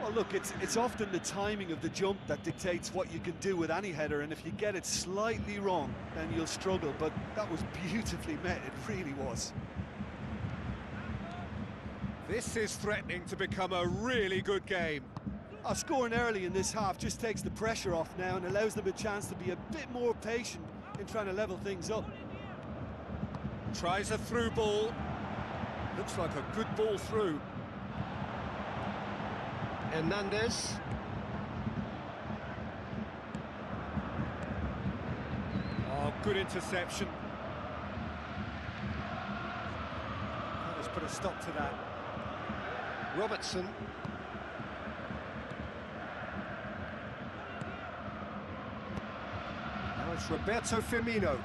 Well, look, it's often the timing of the jump that dictates what you can do with any header, and if you get it slightly wrong, then you'll struggle, but that was beautifully met, it really was. This is threatening to become a really good game. Scoring early in this half just takes the pressure off now and allows them a chance to be a bit more patient in trying to level things up. Tries a through ball. Looks like a good ball through. Hernandez. Oh, good interception. Let's put a stop to that. Robertson. Now it's Roberto Firmino.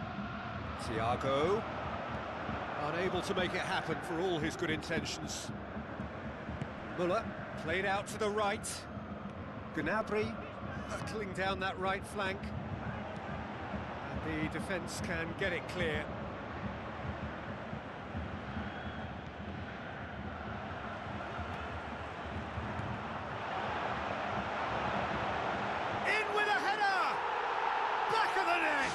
Thiago. Unable to make it happen for all his good intentions. Muller. Played out to the right. Gnabry hurtling down that right flank. And the defence can get it clear. In with a header! Back of the net!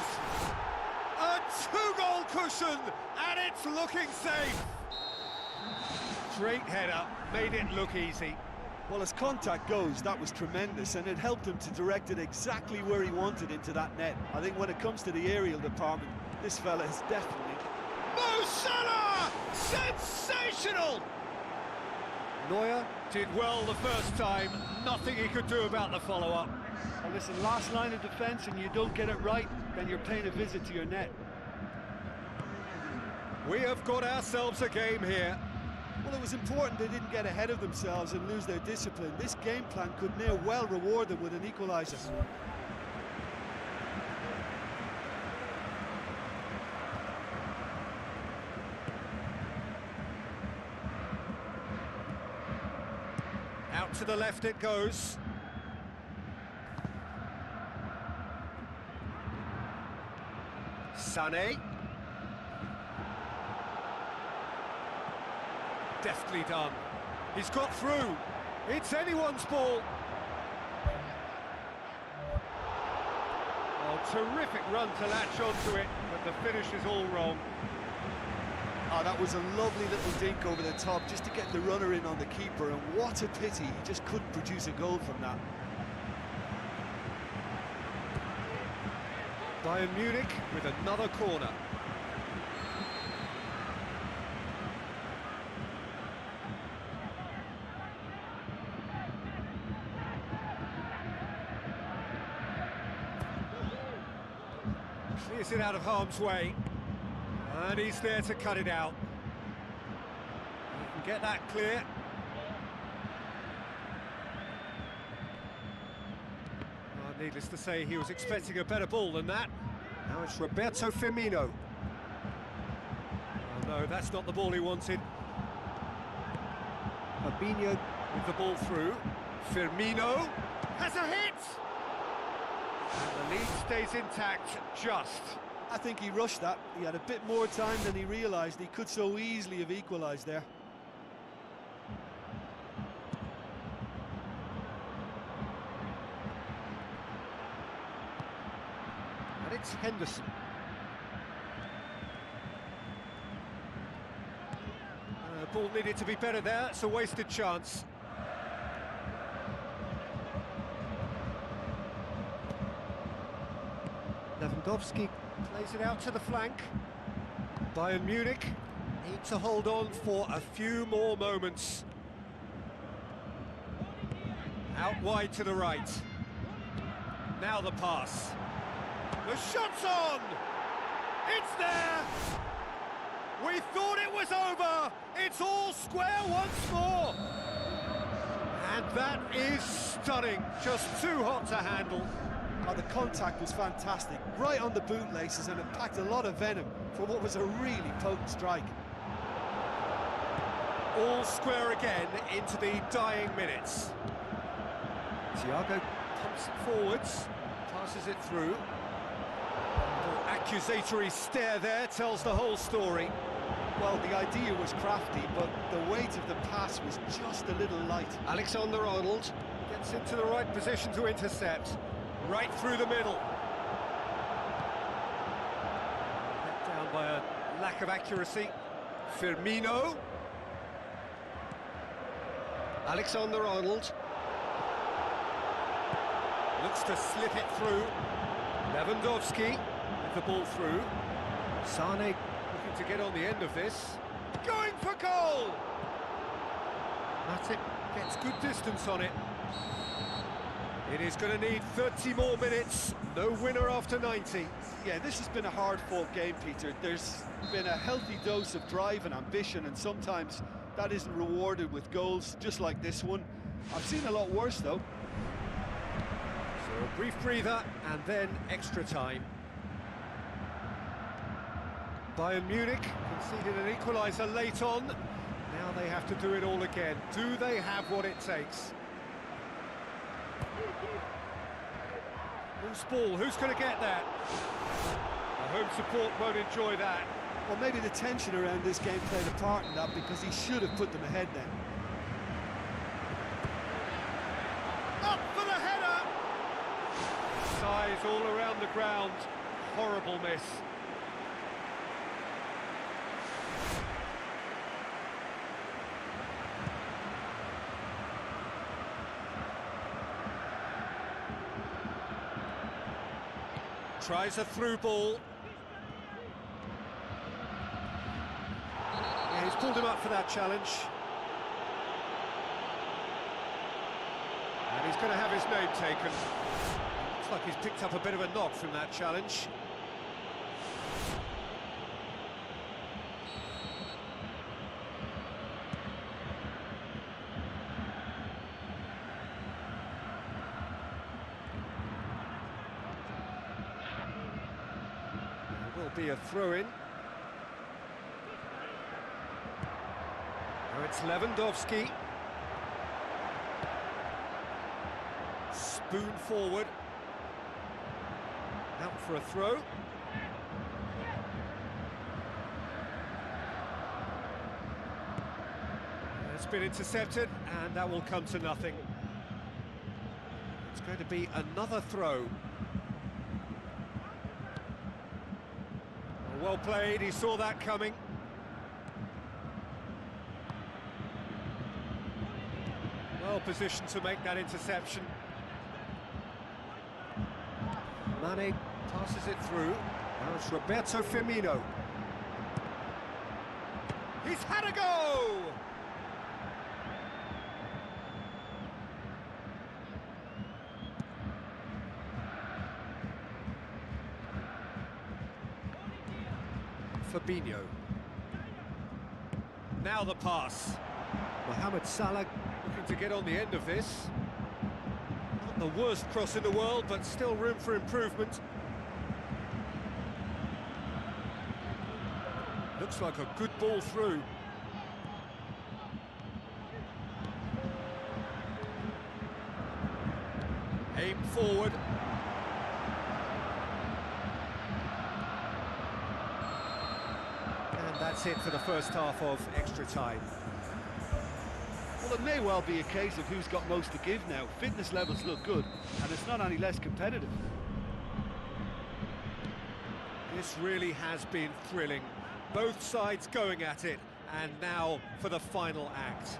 A two-goal cushion, and it's looking safe. Great header, made it look easy. Well, as contact goes, that was tremendous, and it helped him to direct it exactly where he wanted into that net. I think when it comes to the aerial department, this fella is definitely Mo Salah! Sensational! Neuer did well the first time, nothing he could do about the follow-up. Well, listen, last line of defence and you don't get it right, then you're paying a visit to your net. We have got ourselves a game here. Well, it was important they didn't get ahead of themselves and lose their discipline. This game plan could near well reward them with an equaliser. Out to the left it goes. Sané. Deftly done. He's got through. It's anyone's ball. Oh, terrific run to latch onto it, but the finish is all wrong. Oh, that was a lovely little dink over the top just to get the runner in on the keeper, and what a pity he just couldn't produce a goal from that. Bayern Munich with another corner. Clears it out of harm's way. And he's there to cut it out. He can get that clear. Oh, needless to say, he was expecting a better ball than that. Now it's Roberto Firmino. Oh no, that's not the ball he wanted. Fabinho with the ball through. Firmino has a hit! And the lead stays intact, just. I think he rushed that. He had a bit more time than he realised. He could so easily have equalised there. And it's Henderson. Ball needed to be better there. It's a wasted chance. Lewandowski plays it out to the flank. Bayern Munich need to hold on for a few more moments. Out wide to the right. Now the pass. The shot's on! It's there! We thought it was over! It's all square once more! And that is stunning. Just too hot to handle. Oh, the contact was fantastic, right on the bootlaces, and it packed a lot of venom for what was a really potent strike. All square again into the dying minutes. Thiago pumps it forwards, passes it through. The accusatory stare there tells the whole story. Well, the idea was crafty, but the weight of the pass was just a little light. Alexander-Arnold gets into the right position to intercept. Right through the middle. Let down by a lack of accuracy. Firmino. Alexander-Arnold. Looks to slip it through. Lewandowski with the ball through. Sané looking to get on the end of this. Going for goal! Matic gets good distance on it. It is going to need 30 more minutes, no winner after 90. Yeah, this has been a hard-fought game, Peter. There's been a healthy dose of drive and ambition, and sometimes that isn't rewarded with goals, just like this one. I've seen a lot worse, though. So a brief breather, and then extra time. Bayern Munich conceded an equaliser late on. Now they have to do it all again. Do they have what it takes? Loose ball, who's going to get that? The home support won't enjoy that. Well, maybe the tension around this game played a part in that, because he should have put them ahead then. Up for the header! Size all around the ground. Horrible miss. Tries a through ball. He's pulled him up for that challenge. And he's going to have his name taken. Looks like he's picked up a bit of a knock from that challenge. There will be a throw-in. Now it's Lewandowski. Spoon forward. Out for a throw. It's been intercepted, and that will come to nothing. It's going to be another throw. Well played, he saw that coming. Well positioned to make that interception. Mane passes it through. Now it's Roberto Firmino. He's had a go! Fabinho. Now the pass. Mohamed Salah looking to get on the end of this. Not the worst cross in the world, but still room for improvement. Looks like a good ball through. Aim forward. And that's it for the first half of extra time. Well, it may well be a case of who's got most to give now. Fitness levels look good, and it's not any less competitive. This really has been thrilling. Both sides going at it, and now for the final act.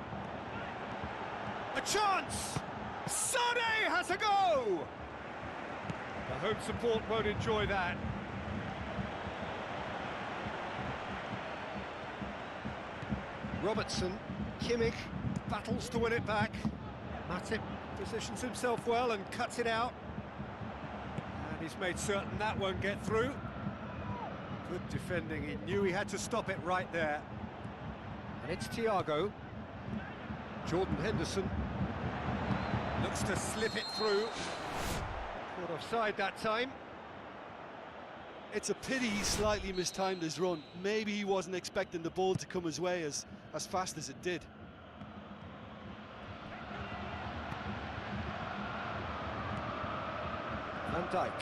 A chance! Sane has a go! The home support won't enjoy that. Robertson, Kimmich battles to win it back. Matip positions himself well and cuts it out. And he's made certain that won't get through. Good defending, he knew he had to stop it right there. And it's Thiago. Jordan Henderson looks to slip it through. Caught offside that time. It's a pity he slightly mistimed his run. Maybe he wasn't expecting the ball to come his way as fast as it did. Van Dijk.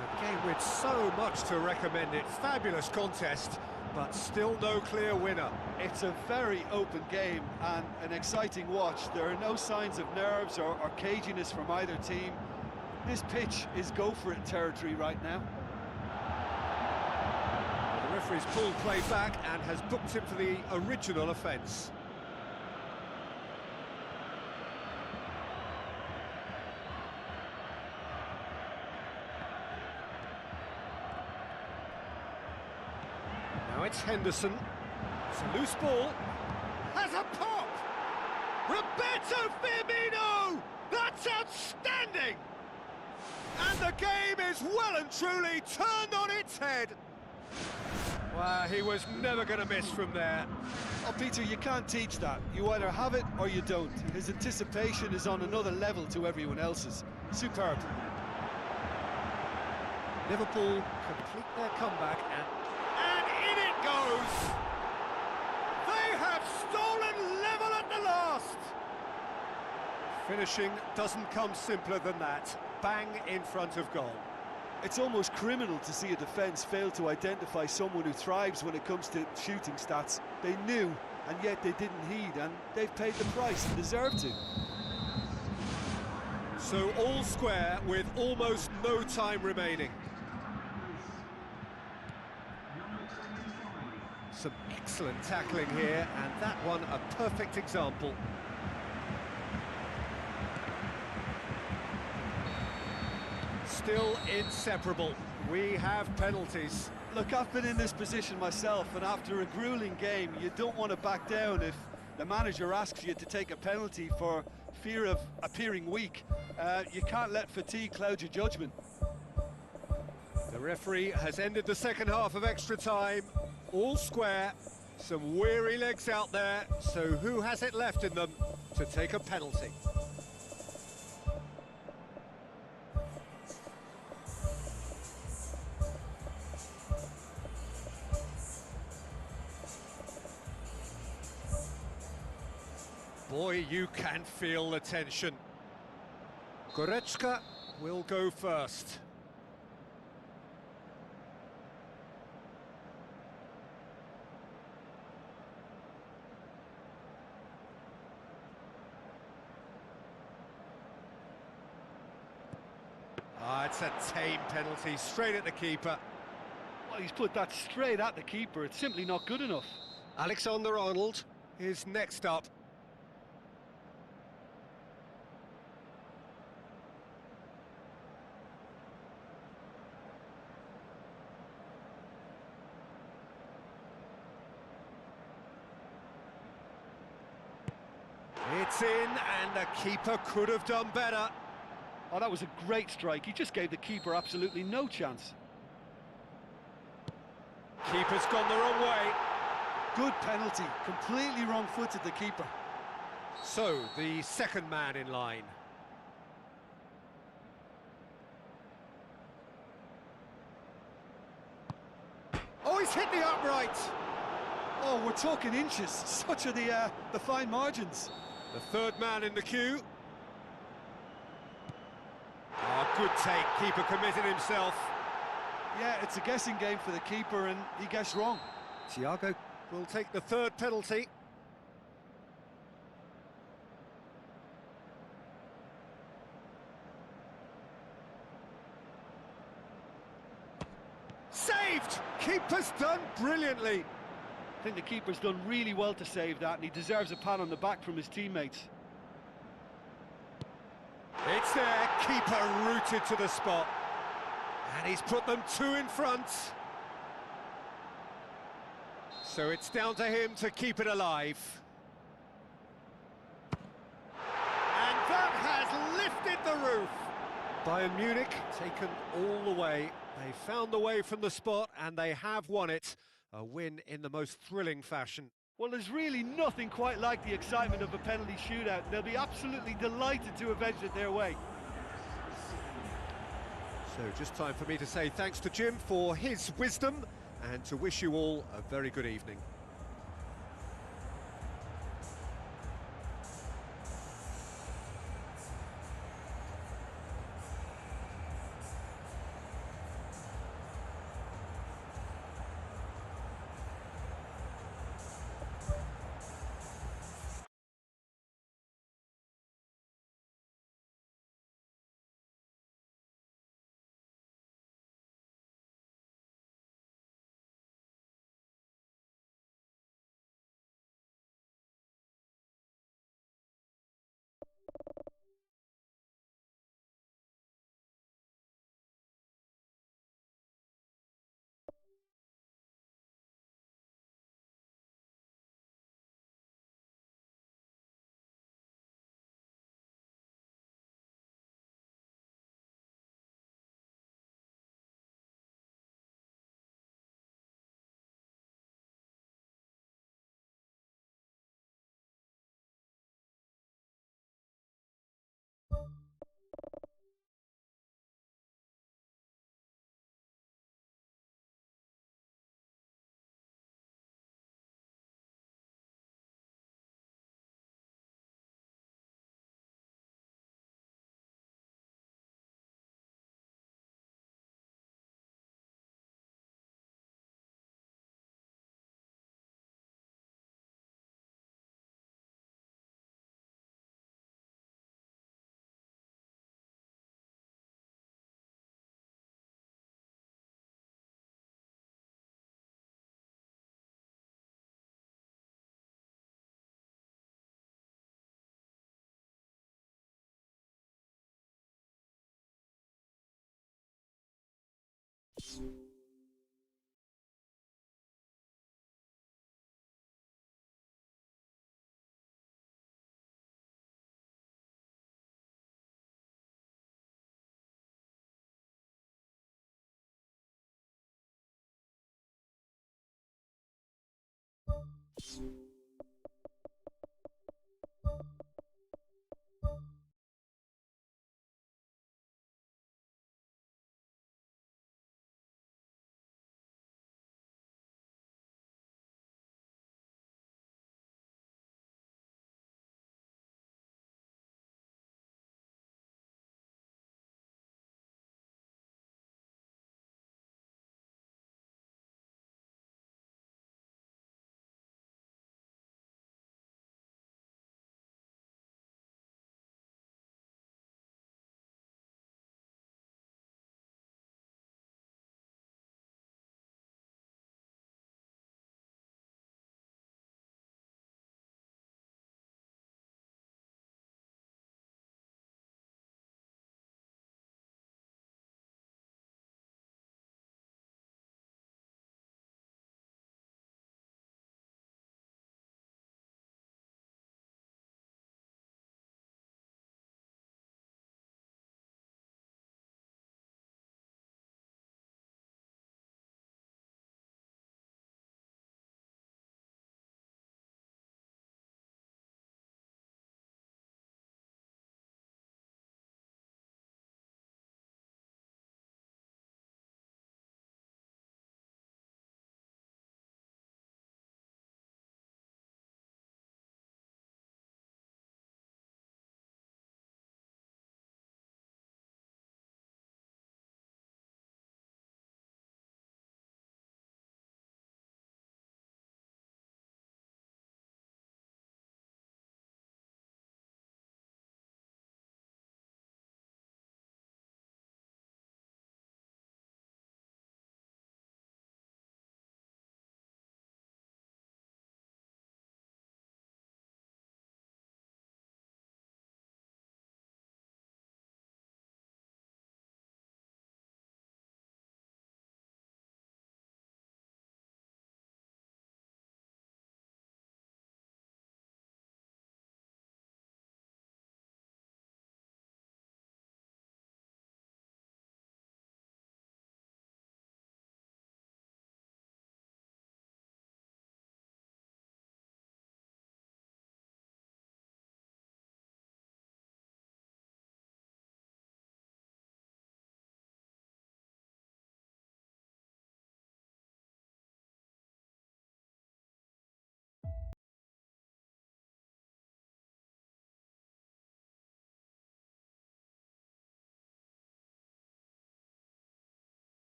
A game with so much to recommend it. Fabulous contest, but still no clear winner. It's a very open game and an exciting watch. There are no signs of nerves or caginess from either team. This pitch is go-for-it territory right now. The referee's pulled play back and has booked him for the original offence. Now it's Henderson. It's a loose ball. Has a pop! Roberto Firmino! That's outstanding! And the game is well and truly turned on its head. Well, he was never going to miss from there. Oh, Peter, you can't teach that. You either have it or you don't. His anticipation is on another level to everyone else's. Superb. Liverpool complete their comeback and in it goes! They have stolen level at the last! Finishing doesn't come simpler than that. Bang in front of goal. It's almost criminal to see a defence fail to identify someone who thrives when it comes to shooting stats. They knew, and yet they didn't heed, and they've paid the price and deserve to. So all square with almost no time remaining. Some excellent tackling here, and that one a perfect example. still inseparable. We have penalties. Look, I've been in this position myself, and after a grueling game, you don't want to back down if the manager asks you to take a penalty for fear of appearing weak. You can't let fatigue cloud your judgment. The referee has ended the second half of extra time. All square. Some weary legs out there. So who has it left in them to take a penalty? Boy, you can feel the tension. Goretzka will go first. It's a tame penalty, straight at the keeper. Well, he's put that straight at the keeper. It's simply not good enough. Alexander-Arnold is next up. It's in, and the keeper could have done better. Oh, that was a great strike. He just gave the keeper absolutely no chance. Keeper's gone the wrong way. Good penalty. Completely wrong-footed, the keeper. So, the second man in line. Oh, he's hit the upright. Oh, we're talking inches. Such are the fine margins. The third man in the queue. Oh, good take. Keeper committed himself. Yeah, it's a guessing game for the keeper, and he guessed wrong. Thiago will take the third penalty. Saved! Keeper's done brilliantly. I think the keeper's done really well to save that, and he deserves a pat on the back from his teammates. It's there, keeper rooted to the spot. And he's put them two in front. So it's down to him to keep it alive. And that has lifted the roof. Bayern Munich taken all the way. They found the way from the spot and they have won it. A win in the most thrilling fashion. Well, there's really nothing quite like the excitement of a penalty shootout. They'll be absolutely delighted to avenge it their way. So just time for me to say thanks to Jim for his wisdom and to wish you all a very good evening.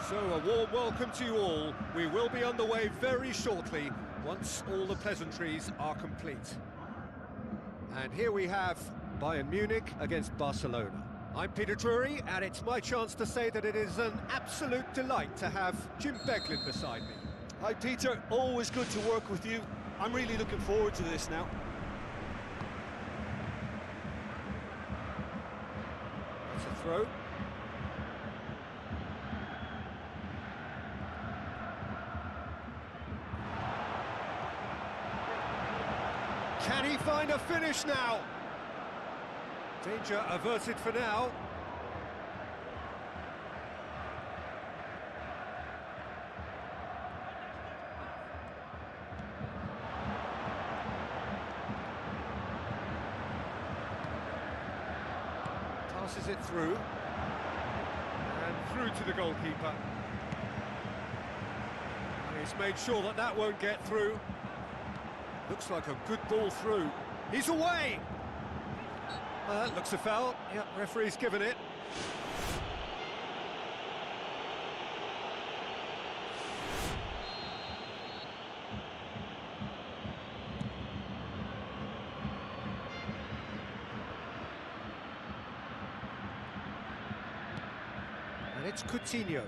So a warm welcome to you all. We will be underway very shortly once all the pleasantries are complete. And here we have Bayern Munich against Barcelona. I'm Peter Drury, and it's my chance to say that it is an absolute delight to have Jim Beglin beside me. Hi Peter, always good to work with you. I'm really looking forward to this now. It's a throw. Can he find a finish now? Danger averted for now. Passes it through. And through to the goalkeeper. And he's made sure that that won't get through. Looks like a good ball through. He's away! Looks a foul. Yep, referee's given it. And it's Coutinho.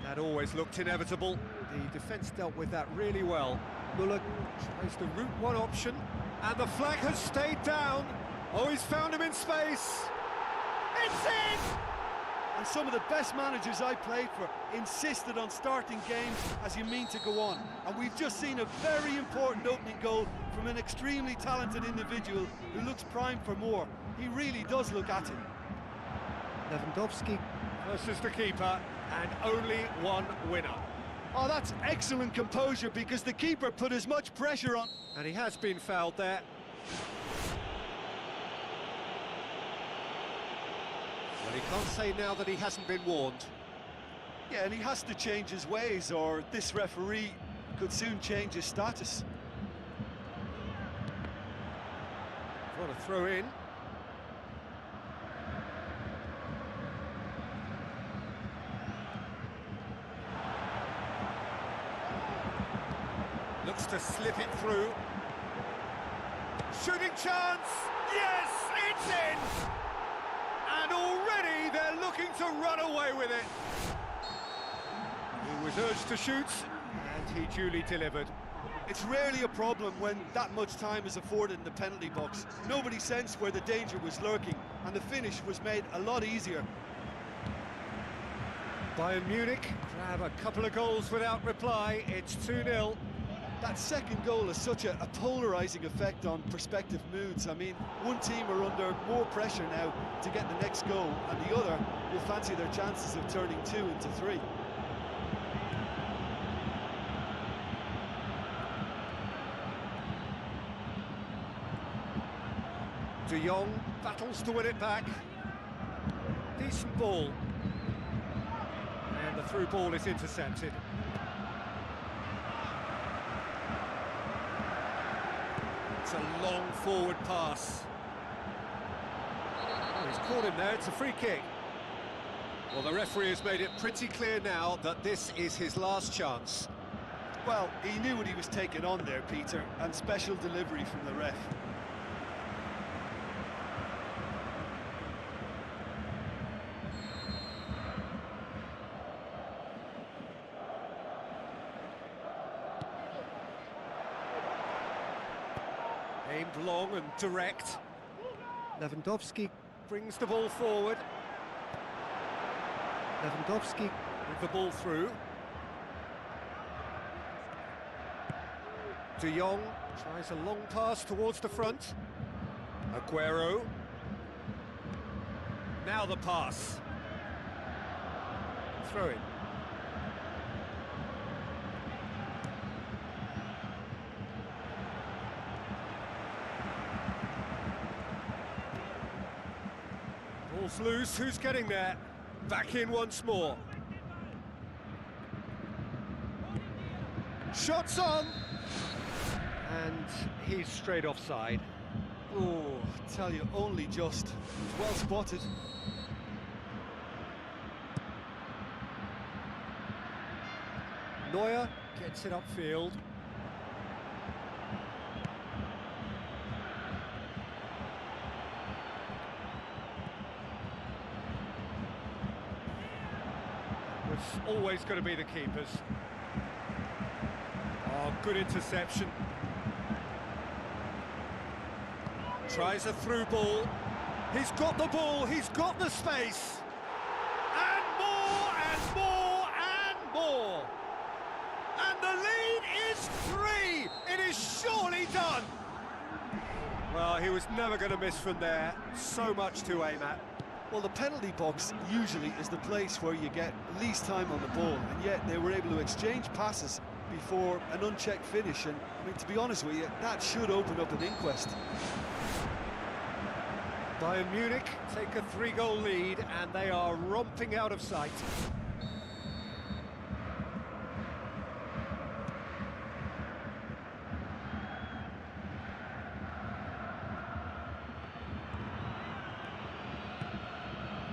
That always looked inevitable. The defence dealt with that really well. Muller tries the route one option, and the flag has stayed down. Oh, he's found him in space. It's in! And some of the best managers I played for insisted on starting games as you mean to go on. And we've just seen a very important opening goal from an extremely talented individual who looks primed for more. He really does look at it. Lewandowski versus the keeper, and only one winner. Oh, that's excellent composure, because the keeper put as much pressure on. And he has been fouled there. Well, he can't say now that he hasn't been warned. Yeah, and he has to change his ways, or this referee could soon change his status. What a throw in. Looks to slip it through. Shooting chance! Yes, it's in! And already they're looking to run away with it. He was urged to shoot, and he duly delivered. It's rarely a problem when that much time is afforded in the penalty box. Nobody sensed where the danger was lurking, and the finish was made a lot easier. Bayern Munich grab a couple of goals without reply. It's 2-0. That second goal has such a polarising effect on prospective moods. I mean, one team are under more pressure now to get the next goal, and the other will fancy their chances of turning 2 into 3. De Jong battles to win it back. Decent ball. And the through ball is intercepted. It's a long forward pass. Oh, he's caught him there, it's a free kick. Well, the referee has made it pretty clear now that this is his last chance. Well, he knew what he was taking on there, Peter, and special delivery from the ref. Aimed long and direct. Lewandowski brings the ball forward. Lewandowski with the ball through. De Jong Tries a long pass towards the front. Aguero. Now the pass. Throw it. Ball's loose, who's getting there? Back in once more. Shots on! And he's straight offside. Oh, I tell you, only just. Well spotted. Neuer gets it upfield. It's always going to be the keepers. Oh, good interception. Tries a through ball. He's got the ball, he's got the space. And more, and more, and more. And the lead is 3. It is surely done. Well, he was never going to miss from there. So much to aim at. Well, the penalty box usually is the place where you get least time on the ball, and yet they were able to exchange passes before an unchecked finish, and I mean, to be honest with you, that should open up an inquest. Bayern Munich take a 3-goal lead, and they are romping out of sight.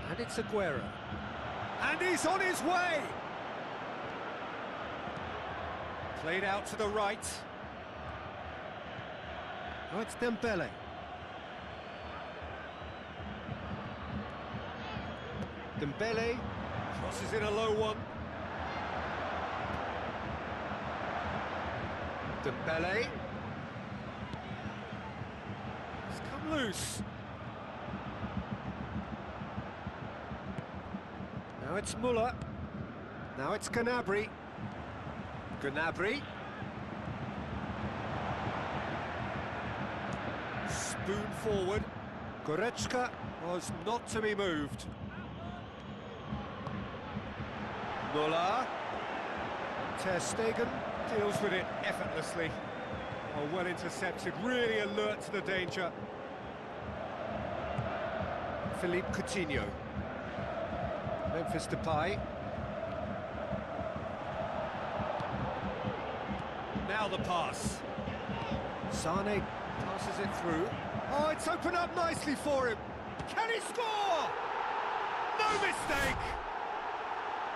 And it's Aguero. And he's on his way! Played out to the right. Oh, it's Dembele. Dembele crosses in a low one. Dembele. It's come loose. Now it's Muller. Now it's Gnabry. Gnabry. Spoon forward. Goretzka was not to be moved. Muller. Ter Stegen deals with it effortlessly. Oh, well intercepted, really alert to the danger. Philippe Coutinho. Memphis Depay. Now the pass. Sane passes it through. Oh, it's opened up nicely for him. Can he score? No mistake.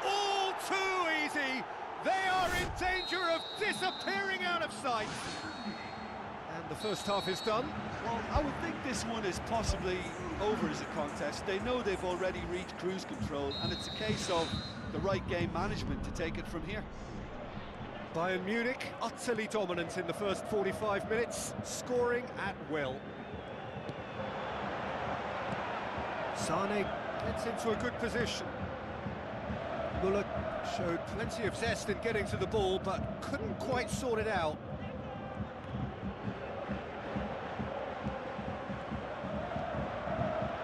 All too easy. They are in danger of disappearing out of sight. And the first half is done. Well, I would think this one is possibly over as a contest. They know they've already reached cruise control, and it's a case of the right game management to take it from here. Bayern Munich utterly dominant in the first 45 minutes, scoring at will. Sane gets into a good position. Muller showed plenty of zest in getting to the ball, but couldn't quite sort it out.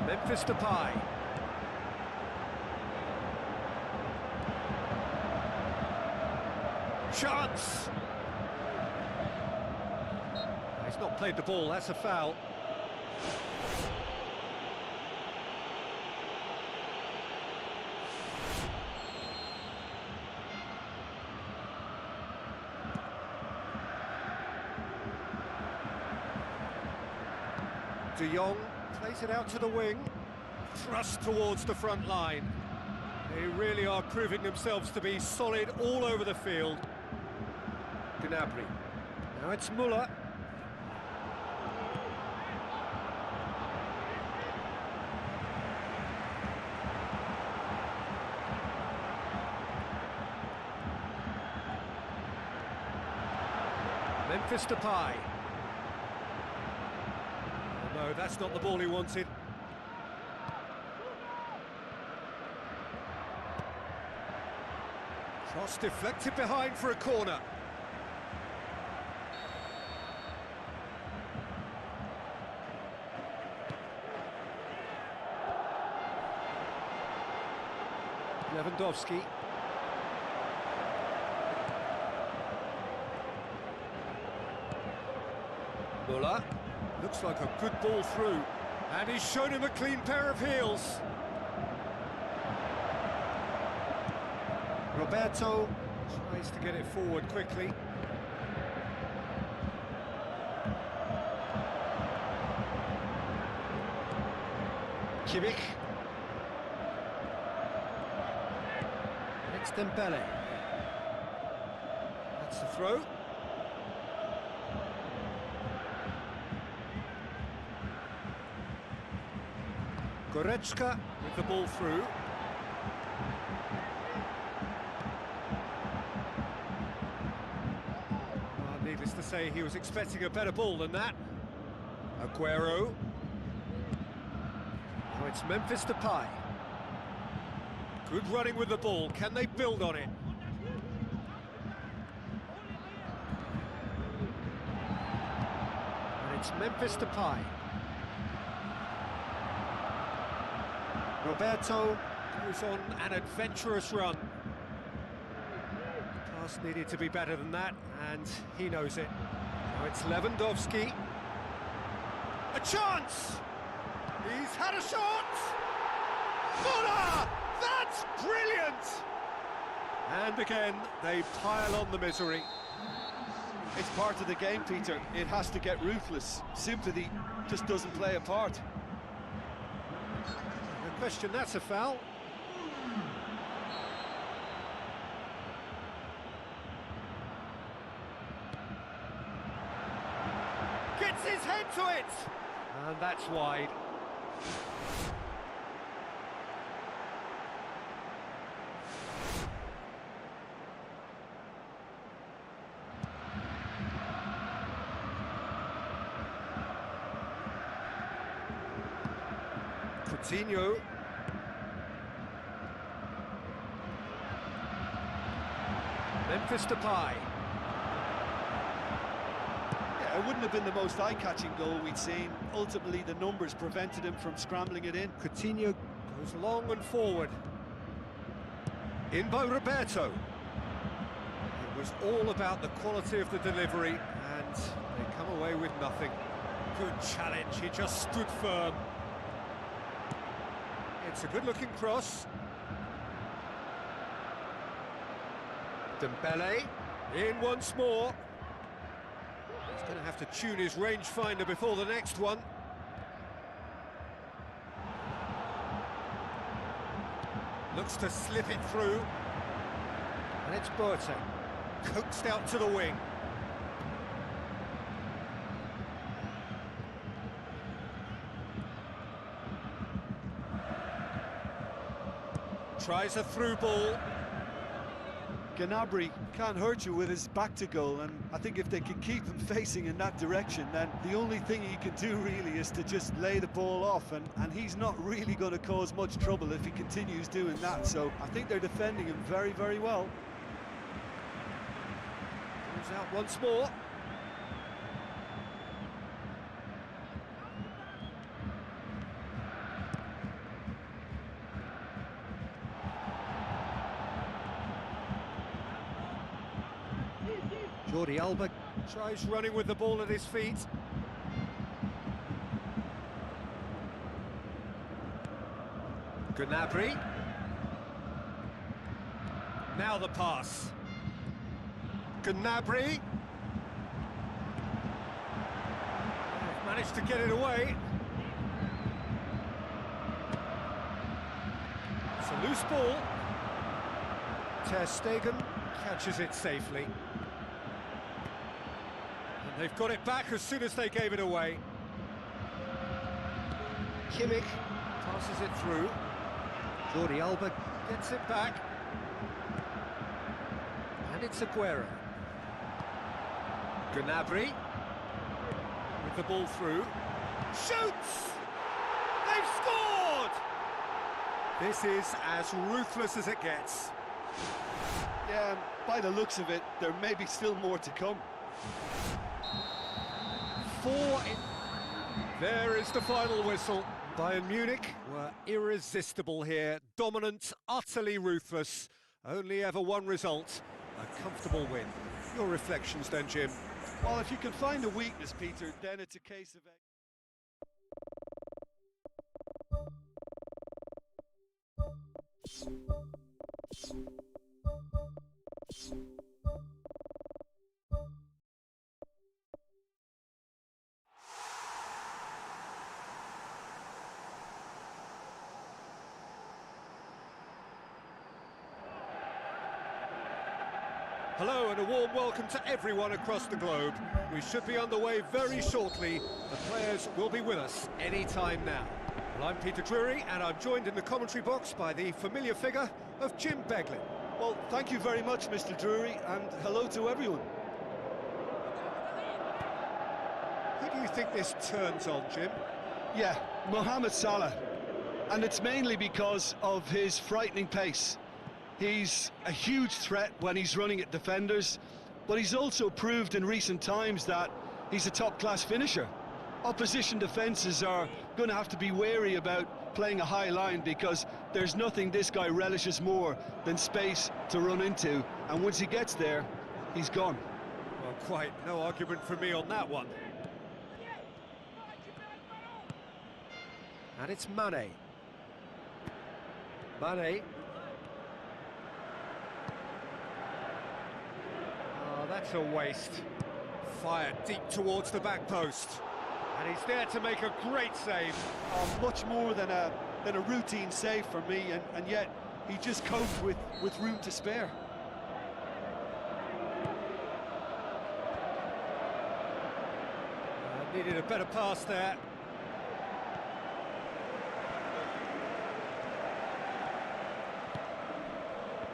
Memphis Depay. Chance! He's not played the ball, that's a foul. De Jong plays it out to the wing, thrust towards the front line. They really are proving themselves to be solid all over the field. Gnabry. Now it's Muller. Memphis Depay. No, that's not the ball he wanted. Cross deflected behind for a corner. Lewandowski. Muller. Looks like a good ball through. And he's shown him a clean pair of heels. Roberto tries to get it forward quickly. Kimmich. It's Dembele. That's the throw. Goretzka with the ball through. Well, needless to say, he was expecting a better ball than that. Aguero. Now it's Memphis Depay. Good running with the ball. Can they build on it? And it's Memphis Depay. Roberto goes on an adventurous run. Pass needed to be better than that, and he knows it. Now it's Lewandowski. A chance! He's had a shot! Muller! That's brilliant! And again, they pile on the misery. It's part of the game, Peter. It has to get ruthless. Sympathy just doesn't play a part. No question, that's a foul. Gets his head to it! And that's wide. Coutinho. Memphis Depay. Yeah, it wouldn't have been the most eye-catching goal we'd seen. Ultimately, the numbers prevented him from scrambling it in. Coutinho goes long and forward. In by Roberto. It was all about the quality of the delivery, and they come away with nothing. Good challenge, he just stood firm. It's a good-looking cross. Dembele in once more. He's going to have to tune his rangefinder before the next one. Looks to slip it through. And it's Boateng. Coaxed out to the wing. Tries a through ball. Gnabry can't hurt you with his back to goal, and I think if they can keep him facing in that direction, then the only thing he can do really is to just lay the ball off, and he's not really going to cause much trouble if he continues doing that, so I think they're defending him very, very well. Comes out once more. Jordi Alba tries running with the ball at his feet. Gnabry. Now the pass. Gnabry. Managed to get it away. It's a loose ball. Ter Stegen catches it safely. They've got it back as soon as they gave it away. Kimmich passes it through. Jordi Alba gets it back. And it's Aguero. Gnabry with the ball through. Shoots! They've scored! This is as ruthless as it gets. Yeah, by the looks of it, there may be still more to come. There is the final whistle. Bayern Munich were irresistible here, dominant, utterly ruthless. Only ever one result, a comfortable win. Your reflections then, Jim? Well, if you can find a weakness, Peter, then it's a case of... Hello and a warm welcome to everyone across the globe. We should be underway very shortly. The players will be with us any time now. Well, I'm Peter Drury and I'm joined in the commentary box by the familiar figure of Jim Beglin. Well, thank you very much, Mr. Drury, and hello to everyone. Who do you think this turns on, Jim? Yeah, Mohamed Salah. And it's mainly because of his frightening pace. He's a huge threat when he's running at defenders, but he's also proved in recent times that he's a top-class finisher. Opposition defences are going to have to be wary about playing a high line because there's nothing this guy relishes more than space to run into, and once he gets there, he's gone. Well, quite no argument from me on that one. And it's Mane. Mane. Oh, that's a waste. Fired deep towards the back post. And he's there to make a great save. Oh, much more than a routine save for me, and yet he just coped with room to spare. Needed a better pass there.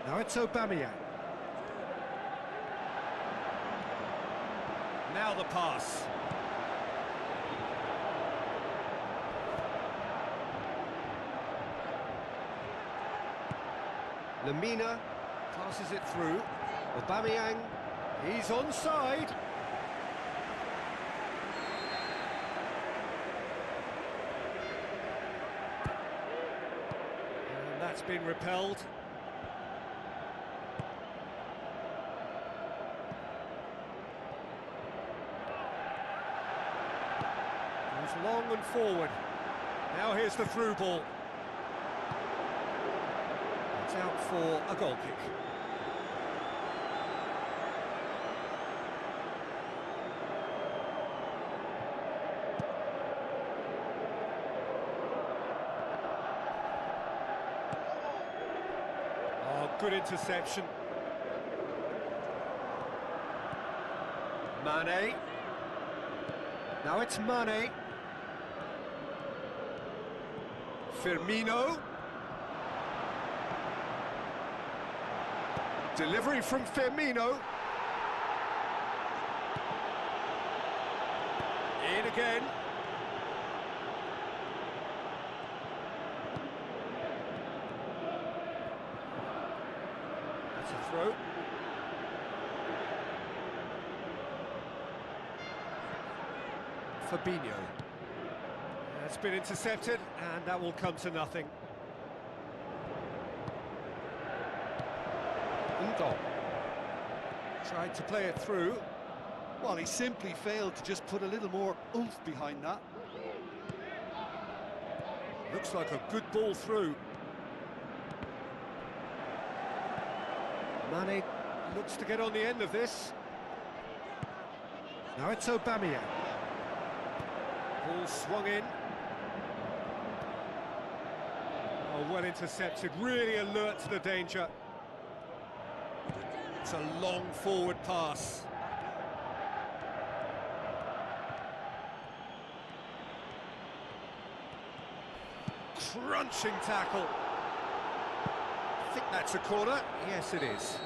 Now it's Aubameyang. Now the pass. Lamina passes it through. Aubameyang, he's onside. And that's been repelled. Goes long and forward. Now here's the through ball. It's out for a goal kick. Oh, good interception. Mane. Now it's Mane. Firmino. Delivery from Firmino. In again. That's a throw. Fabinho. That's been intercepted, and that will come to nothing. Tried to play it through. Well, he simply failed to just put a little more oomph behind that. Looks like a good ball through. Mane looks to get on the end of this. Now it's Aubameyang. Ball swung in. Oh, well intercepted, really alert to the danger. It's a long forward pass. Crunching tackle. I think that's a corner. Yes, it is.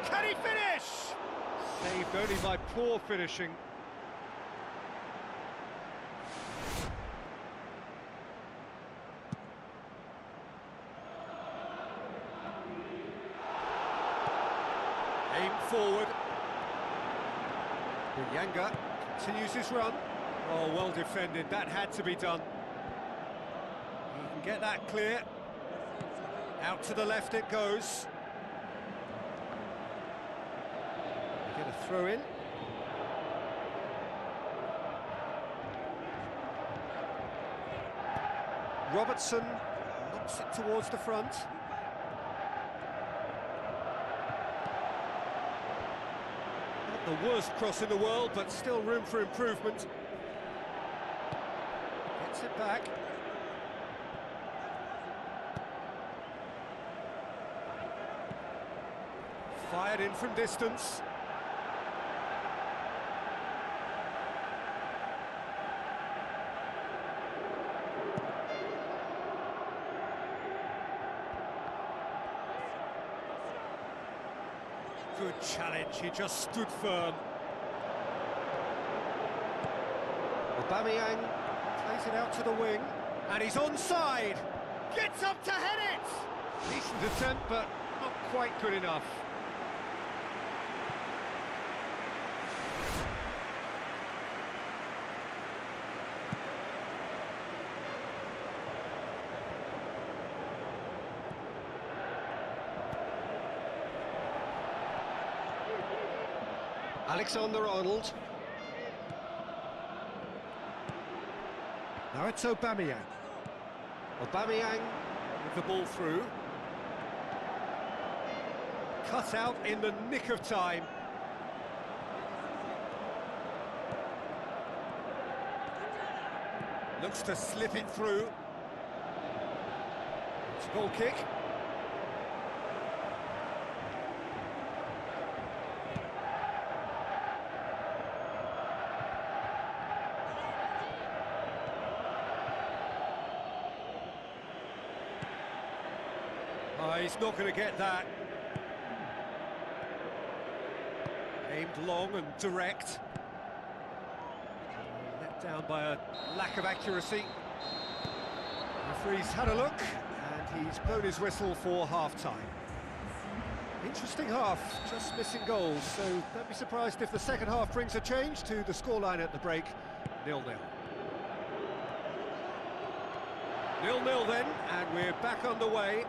Can he finish? Saved only by poor finishing. Aim forward. Yanga continues his run. Oh, well defended, that had to be done. He can get that clear. Out to the left it goes. Get a throw in. Robertson knocks it towards the front. Not the worst cross in the world, but still room for improvement. Gets it back. Fired in from distance. Good challenge, he just stood firm. Aubameyang plays it out to the wing, and he's onside. Gets up to head it! Decent attempt, but not quite good enough. Alexander-Arnold. Now it's Aubameyang. Aubameyang with the ball through. Cut out in the nick of time. Looks to slip it through. It's a goal kick. He's not going to get that. Aimed long and direct. Let down by a lack of accuracy. The referee's had a look, and he's blown his whistle for half-time. Interesting half, just missing goals, so don't be surprised if the second half brings a change to the scoreline at the break. 0-0. 0-0 then, and we're back underway.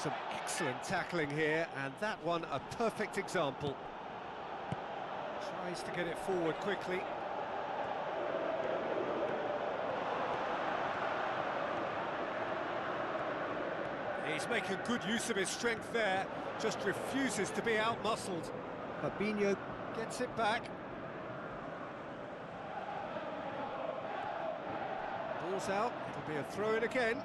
Some excellent tackling here, and that one a perfect example. Tries to get it forward quickly. He's making good use of his strength there, just refuses to be out-muscled. Fabinho gets it back. Ball's out, it'll be a throw-in again.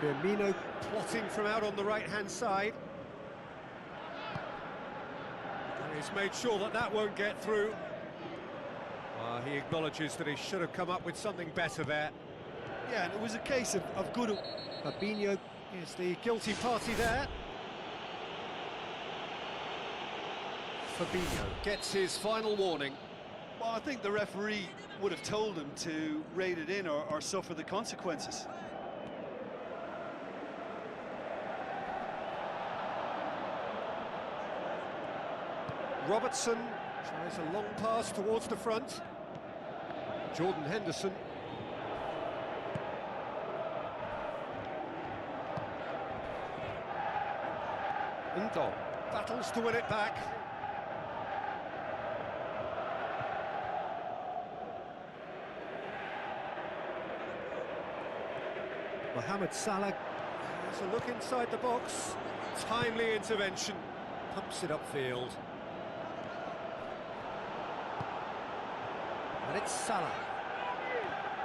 Firmino plotting from out on the right-hand side. And he's made sure that that won't get through. He acknowledges that he should have come up with something better there. Yeah, and it was a case of good... Fabinho is the guilty party there. Fabinho gets his final warning. Well, I think the referee would have told him to rate it in or suffer the consequences. Robertson tries a long pass towards the front. Jordan Henderson. Ndo battles to win it back. Mohamed Salah has a look inside the box. Timely intervention. Pumps it upfield. And it's Salah.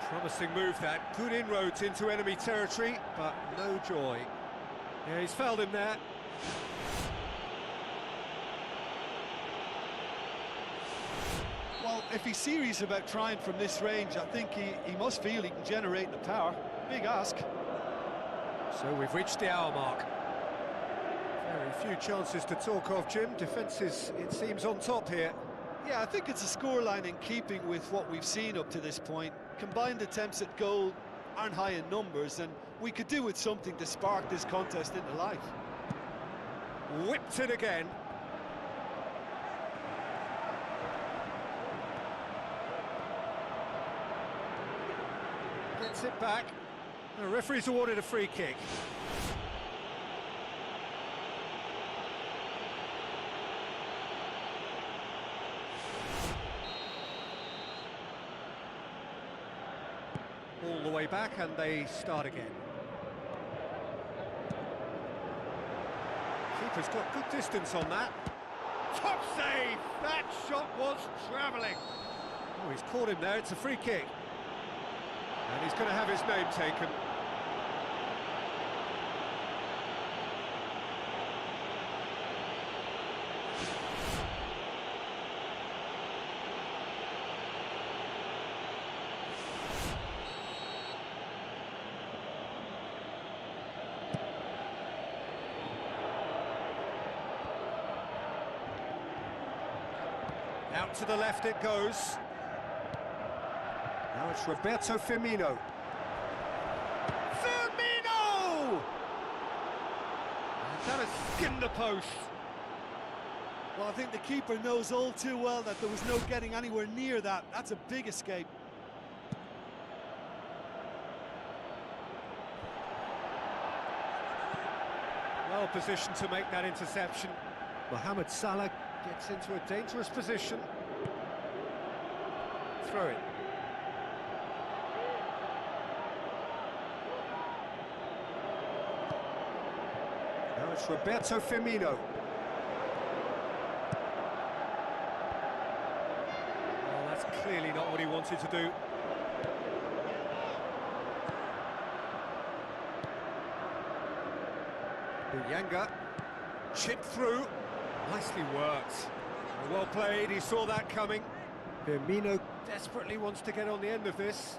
Promising move that. Good inroads into enemy territory, but no joy. Yeah, he's fouled him there. Well, if he's serious about trying from this range, I think he must feel he can generate the power. Big ask. So we've reached the hour mark. Very few chances to talk of, Jim. Defence is, it seems, on top here. Yeah, I think it's a scoreline in keeping with what we've seen up to this point. Combined attempts at goal aren't high in numbers, and we could do with something to spark this contest into life. Whipped it again. Gets it back. The referee's awarded a free kick. All the way back, and they start again. Keeper's got good distance on that. Top save! That shot was travelling. Oh, he's caught him there. It's a free kick. And he's going to have his name taken. Out to the left it goes. Now it's Roberto Firmino. Firmino! And that has skimmed the post. Well, I think the keeper knows all too well that there was no getting anywhere near that. That's a big escape. Well positioned to make that interception. Mohamed Salah gets into a dangerous position. Throw it. Now it's Roberto Firmino. Well, that's clearly not what he wanted to do. Uyanga, chipped through. Nicely worked. Well played, he saw that coming. Firmino desperately wants to get on the end of this.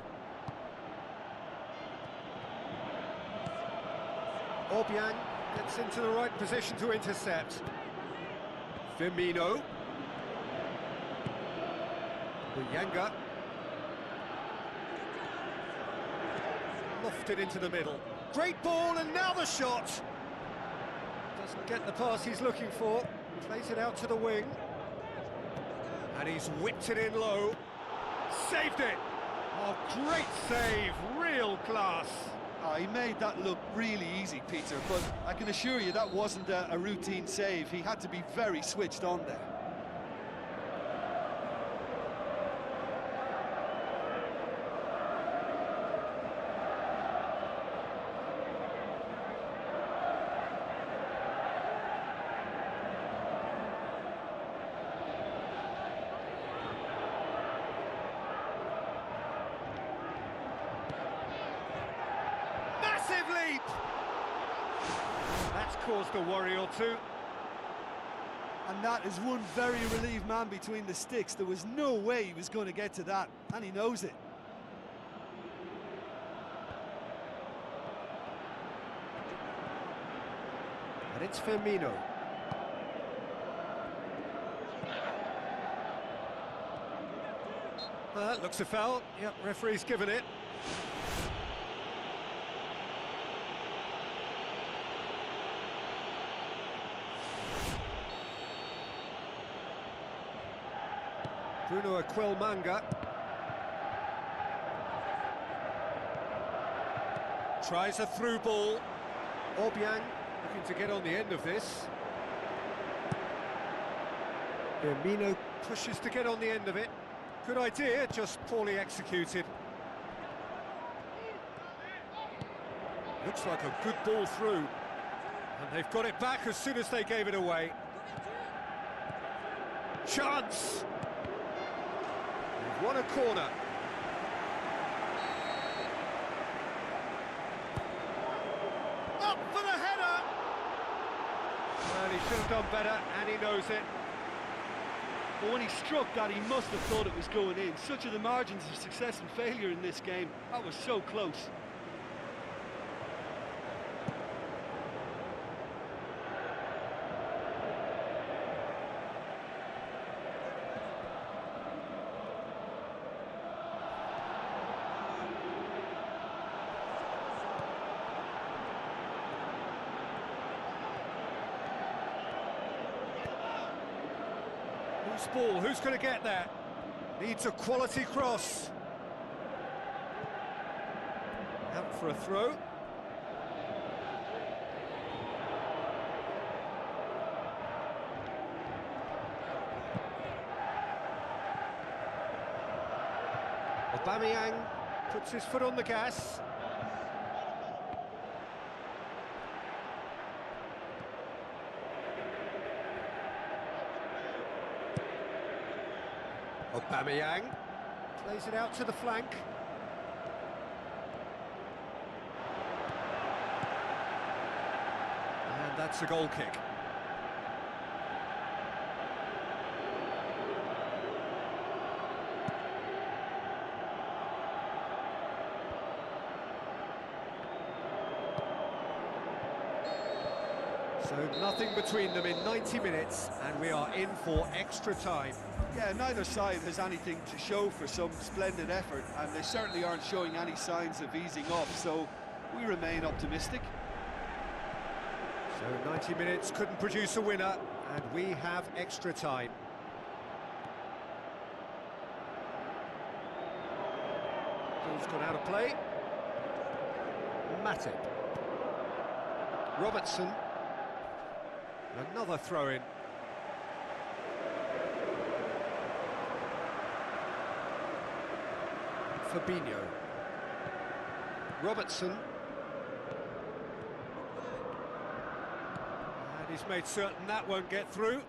Obiang gets into the right position to intercept. Firmino. Uyanga. Lofted into the middle. Great ball, and now the shot. Doesn't get the pass he's looking for. Plays it out to the wing. And he's whipped it in low. Saved it! Oh, great save, real class. Oh, he made that look really easy, Peter, but I can assure you that wasn't a routine save. He had to be very switched on there. Leap! That's caused a worry or two. And that is one very relieved man between the sticks. There was no way he was going to get to that, and he knows it. And it's Firmino. That looks a foul. Yep, referee's given it. Bruno Aquilmanga tries a through ball. Obiang looking to get on the end of this. Firmino pushes to get on the end of it. Good idea, just poorly executed. Looks like a good ball through. And they've got it back as soon as they gave it away. Chance! They've won a corner. Up for the header! Well, he should have done better, and he knows it. But when he struck that, he must have thought it was going in. Such are the margins of success and failure in this game. That was so close. Loose ball, who's going to get there? Needs a quality cross. Out for a throw. Aubameyang puts his foot on the gas. Aubameyang plays it out to the flank. And that's a goal kick. So nothing between them in 90 minutes, and we are in for extra time. Yeah, neither side has anything to show for some splendid effort, and they certainly aren't showing any signs of easing off, so we remain optimistic. So 90 minutes couldn't produce a winner, and we have extra time. Ball's gone out of play. Matip. Robertson. Another throw-in. Fabinho. Robertson. And he's made certain that won't get through.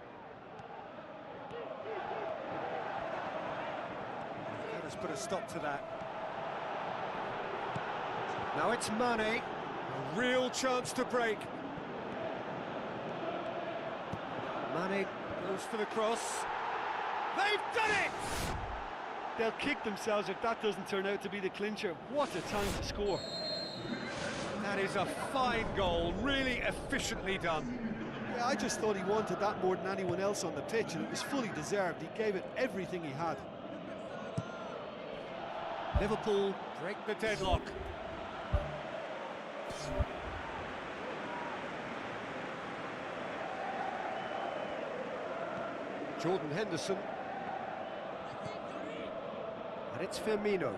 Let us put a stop to that. Now it's Mane. A real chance to break. Mane goes for the cross. They've done it! They'll kick themselves if that doesn't turn out to be the clincher. What a time to score. That is a fine goal, really efficiently done. Yeah, I just thought he wanted that more than anyone else on the pitch, and it was fully deserved. He gave it everything he had. Liverpool break the deadlock. Jordan Henderson. And it's Firmino.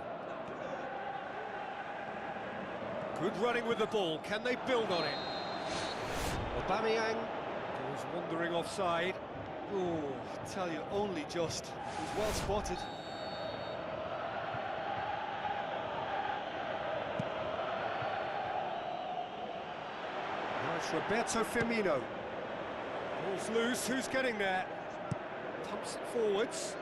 Good running with the ball. Can they build on it? Aubameyang goes wandering offside. Oh, I tell you, only just. It was well spotted. Now it's Roberto Firmino. Ball's loose. Who's getting there? Pumps it forwards.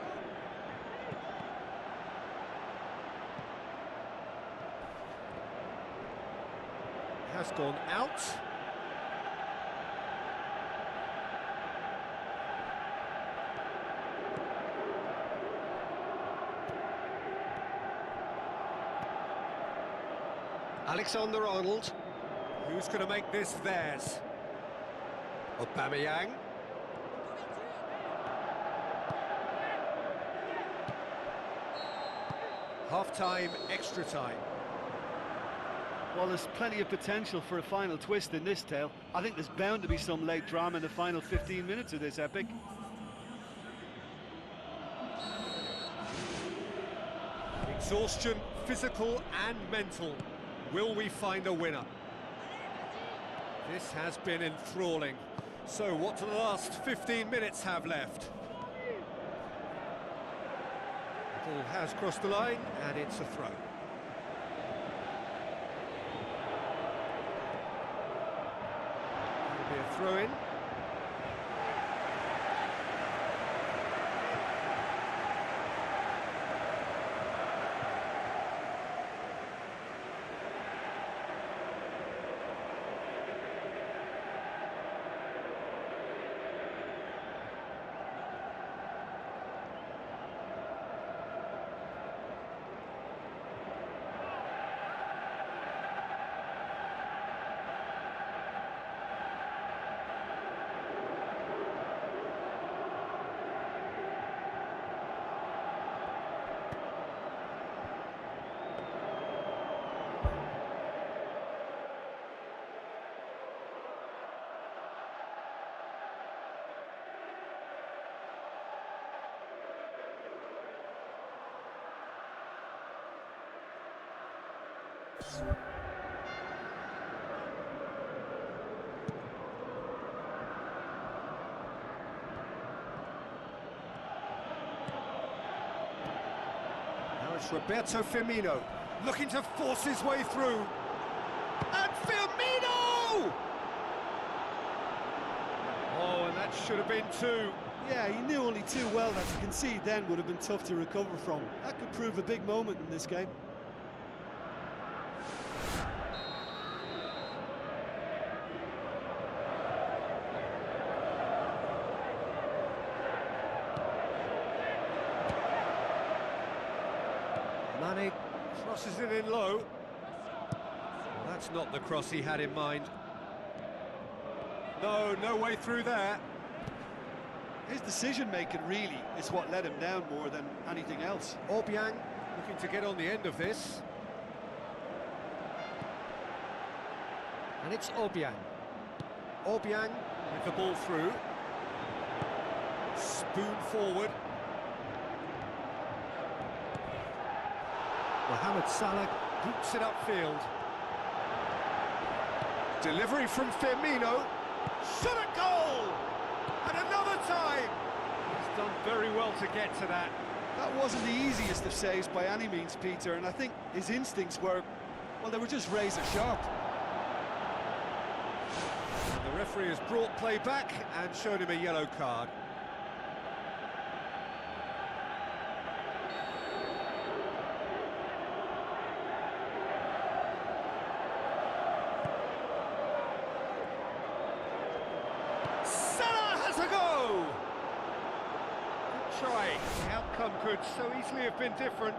Has gone out. Alexander-Arnold. Who's going to make this theirs? Aubameyang. Half-time, extra time. Well, there's plenty of potential for a final twist in this tale. I think there's bound to be some late drama in the final 15 minutes of this epic. Exhaustion, physical and mental. Will we find a winner? This has been enthralling. So what do the last 15 minutes have left? The ball has crossed the line and it's a throw. It'll be a throw-in. Now it's Roberto Firmino, looking to force his way through. And Firmino! Oh, and that should have been two. Yeah, he knew only too well that to concede then would have been tough to recover from. That could prove a big moment in this game. Mane crosses it in low. Well, that's not the cross he had in mind. No way through there. His decision-making really is what let him down more than anything else. Obiang looking to get on the end of this. And it's Obiang. Obiang with the ball through. Spoon forward. Mohamed Salah boots it upfield. Delivery from Firmino. Shot at goal! And another time! He's done very well to get to that. That wasn't the easiest of saves by any means, Peter, and I think his instincts were, well, they were just razor sharp. And the referee has brought play back and shown him a yellow card. To go! Good try. The outcome could so easily have been different.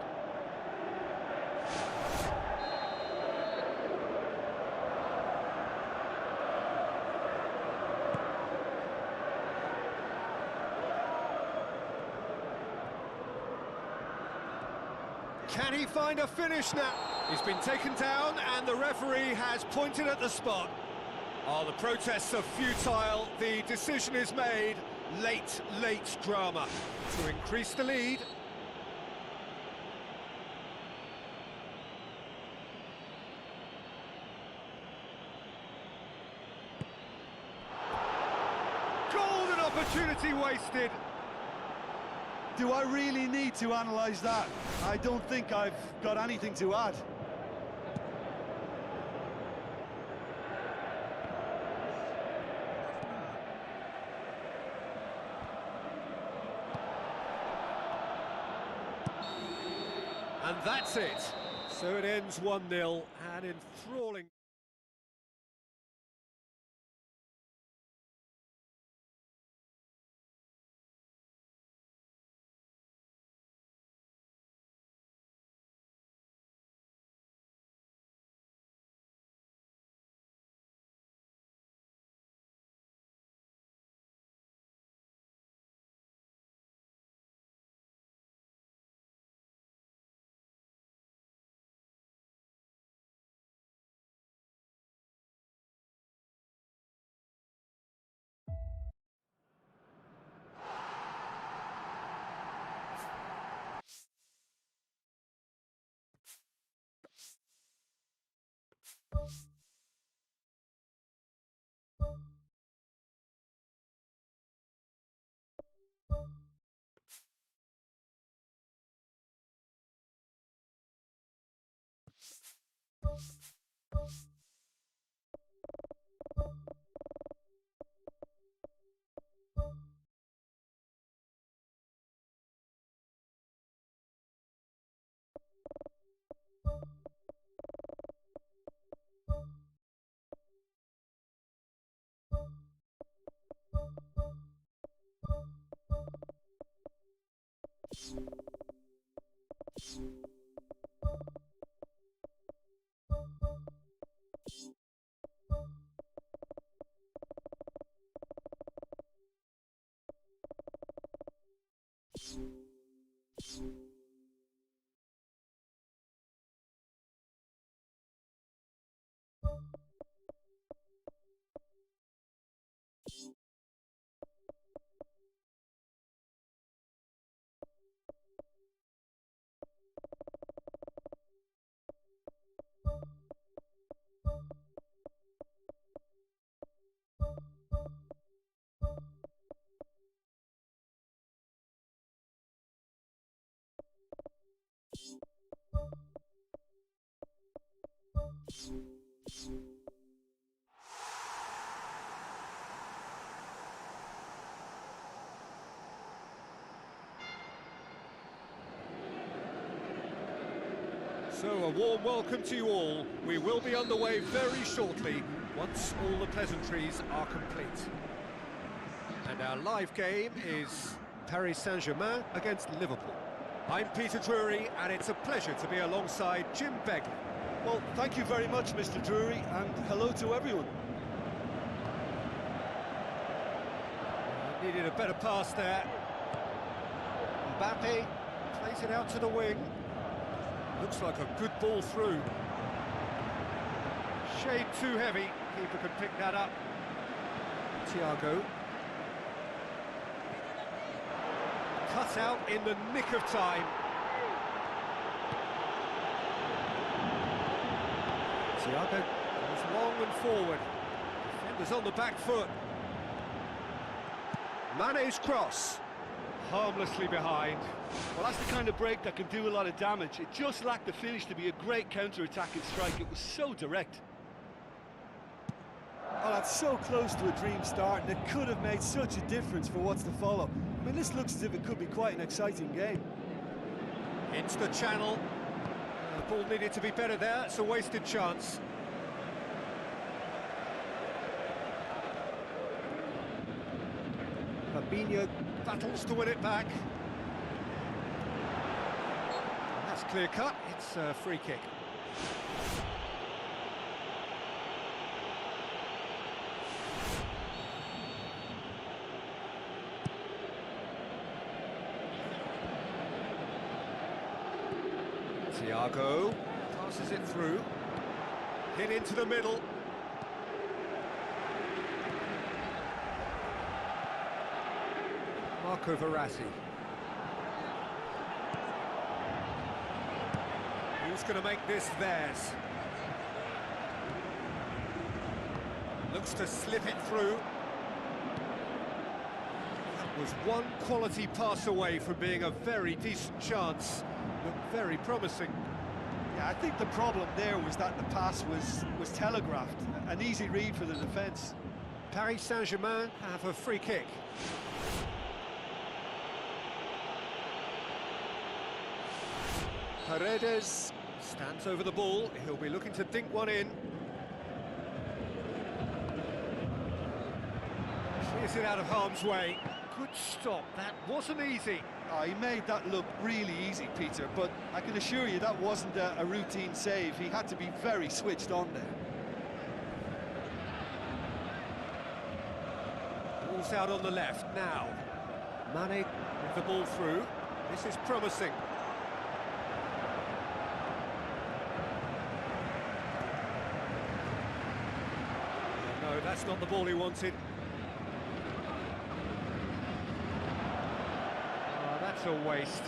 Can he find a finish now? He's been taken down and the referee has pointed at the spot. Oh, the protests are futile. The decision is made. Late drama to increase the lead. Golden opportunity wasted. Do I really need to analyse that? I don't think I've got anything to add. And that's it. So it ends 1-0, and enthralling. So a warm welcome to you all. We will be underway very shortly once all the pleasantries are complete. And our live game is Paris Saint-Germain against Liverpool. I'm Peter Drury, and it's a pleasure to be alongside Jim Begley. Well, thank you very much, Mr. Drury, and hello to everyone. Needed a better pass there. Mbappe plays it out to the wing. Looks like a good ball through. Shade too heavy. Keeper can pick that up. Thiago. Cut out in the nick of time. Thiago goes long and forward. Defenders on the back foot. Mane's cross. Harmlessly behind. Well, that's the kind of break that can do a lot of damage. It just lacked the finish to be a great counter-attacking strike. It was so direct. Oh, that's so close to a dream start, and it could have made such a difference for what's to follow. I mean, this looks as if it could be quite an exciting game. Into the channel. The ball needed to be better there. It's a wasted chance. Fabinho battles to win it back. That's clear cut. It's a free kick. Thiago passes it through. Hit into the middle. Marco Verratti. Who's going to make this theirs? Looks to slip it through. That was one quality pass away from being a very decent chance. Looked very promising. Yeah, I think the problem there was that the pass was telegraphed. An easy read for the defence. Paris Saint-Germain have a free kick. Paredes stands over the ball. He'll be looking to dink one in. Clears it out of harm's way. Good stop. That wasn't easy. Oh, he made that look really easy, Peter, but I can assure you that wasn't a routine save. He had to be very switched on there. Ball's out on the left now. Mane with the ball through. This is promising. No, that's not the ball he wanted. Oh, that's a waste.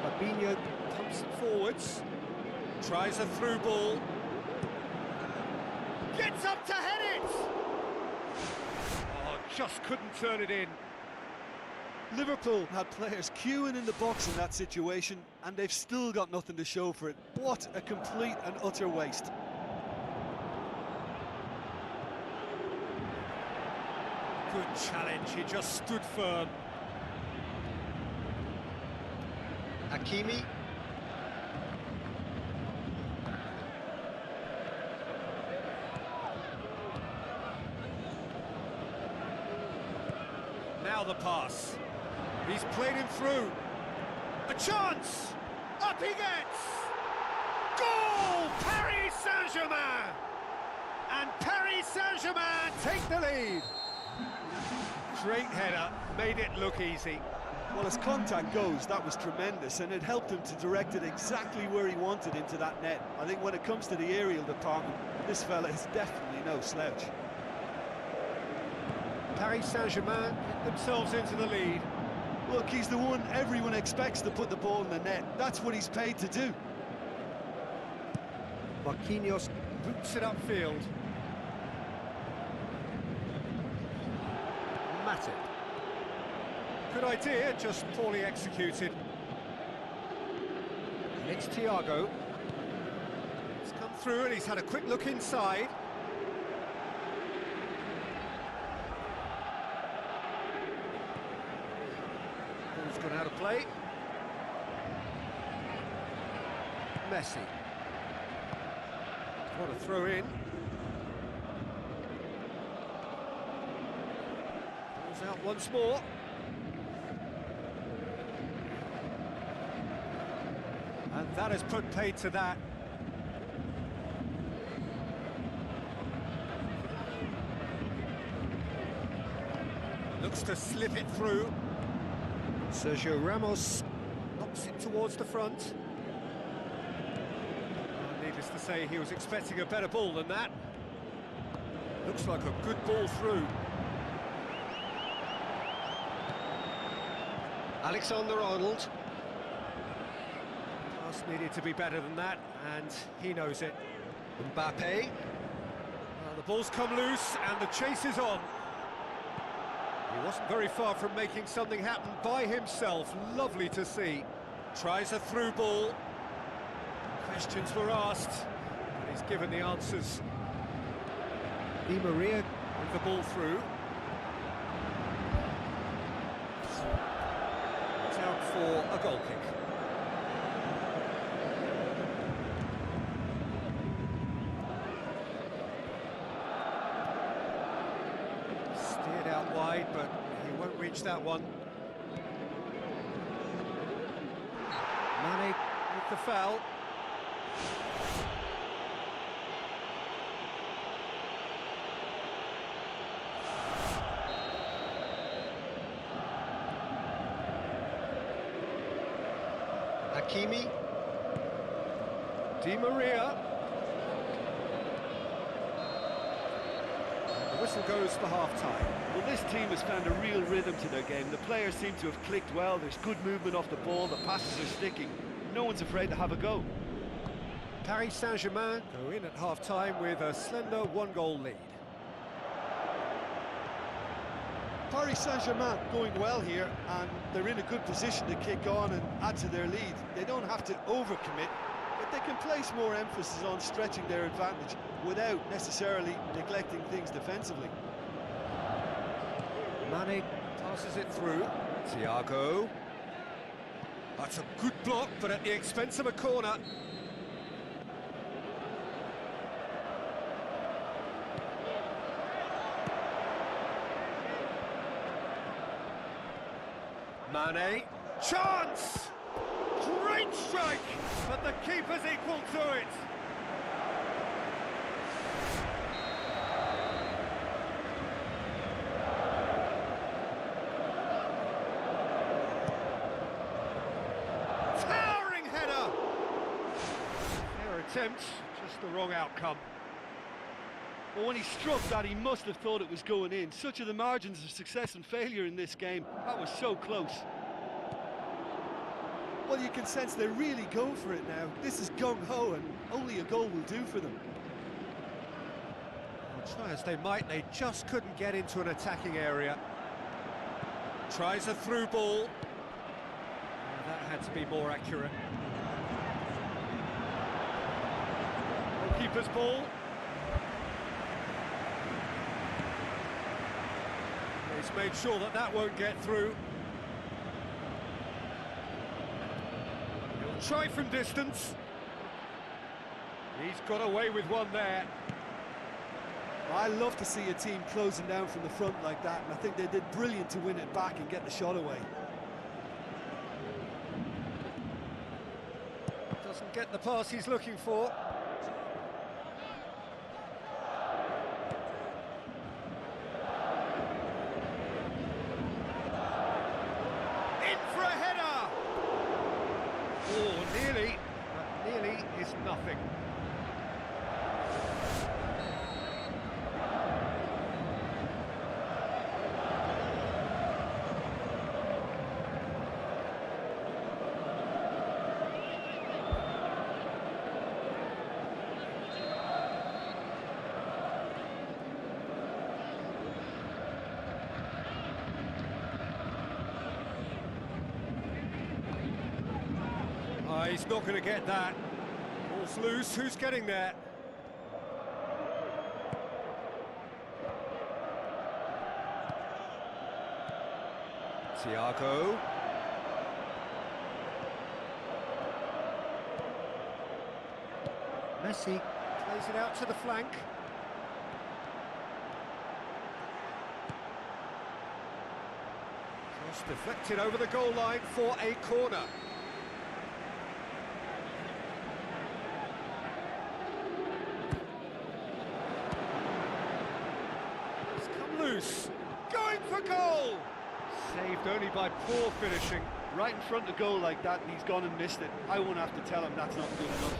Fabinho pumps it forwards. Tries a through ball. Gets up to head it! Oh, just couldn't turn it in. Liverpool had players queuing in the box in that situation, and they've still got nothing to show for it. What a complete and utter waste. Good challenge, he just stood firm. Hakimi. Now the pass. He's played him through. A chance! Up he gets! Goal! Paris Saint-Germain! And Paris Saint-Germain take the lead. Great header, made it look easy. Well, as contact goes, that was tremendous, and it helped him to direct it exactly where he wanted into that net. I think when it comes to the aerial department, this fella is definitely no slouch. Paris Saint-Germain get themselves into the lead. Look, he's the one everyone expects to put the ball in the net. That's what he's paid to do. Marquinhos boots it upfield. Good idea, just poorly executed. It's Thiago. He's come through and he's had a quick look inside. Ball's gone out of play. Messi. What a throw in. Ball's out once more. And that has put paid to that. Looks to slip it through. Sergio Ramos knocks it towards the front. Needless to say, he was expecting a better ball than that. Looks like a good ball through. Alexander-Arnold. Pass needed to be better than that, and he knows it. Mbappe. The ball's come loose, and the chase is on. He wasn't very far from making something happen by himself. Lovely to see. Tries a through ball. Questions were asked, and he's given the answers. Di Maria with the ball through. It's out for a goal kick. Steered out wide, but he won't reach that one. Mane with the foul. Hakimi. Di Maria. And the whistle goes for half-time. Well, this team has found a real rhythm to their game. The players seem to have clicked well. There's good movement off the ball. The passes are sticking. No one's afraid to have a go. Paris Saint-Germain go in at half-time with a slender one-goal lead. Paris Saint-Germain going well here, and they're in a good position to kick on and add to their lead. They don't have to overcommit, but they can place more emphasis on stretching their advantage without necessarily neglecting things defensively. Mane passes it through. Thiago. That's a good block, but at the expense of a corner. Mane, chance! Great strike, but the keeper's equal to it. Towering header! Fair attempt, just the wrong outcome. Well, when he struck that, he must have thought it was going in. Such are the margins of success and failure in this game. That was so close. Well, you can sense they really go for it now. This is gung-ho, and only a goal will do for them. Well, try as they might, they just couldn't get into an attacking area. Tries a through ball. That had to be more accurate. Keeper's ball. He's made sure that that won't get through. He'll try from distance. He's got away with one there. I love to see a team closing down from the front like that, and I think they did brilliant to win it back and get the shot away. Doesn't get the pass he's looking for. Nearly, but nearly is nothing. He's not going to get that. Ball's loose, who's getting there? Thiago. Messi plays it out to the flank. Cross deflected over the goal line for a corner. It's come loose. Going for goal! Saved only by poor finishing. Right in front of goal like that, and he's gone and missed it. I won't have to tell him that's not good enough.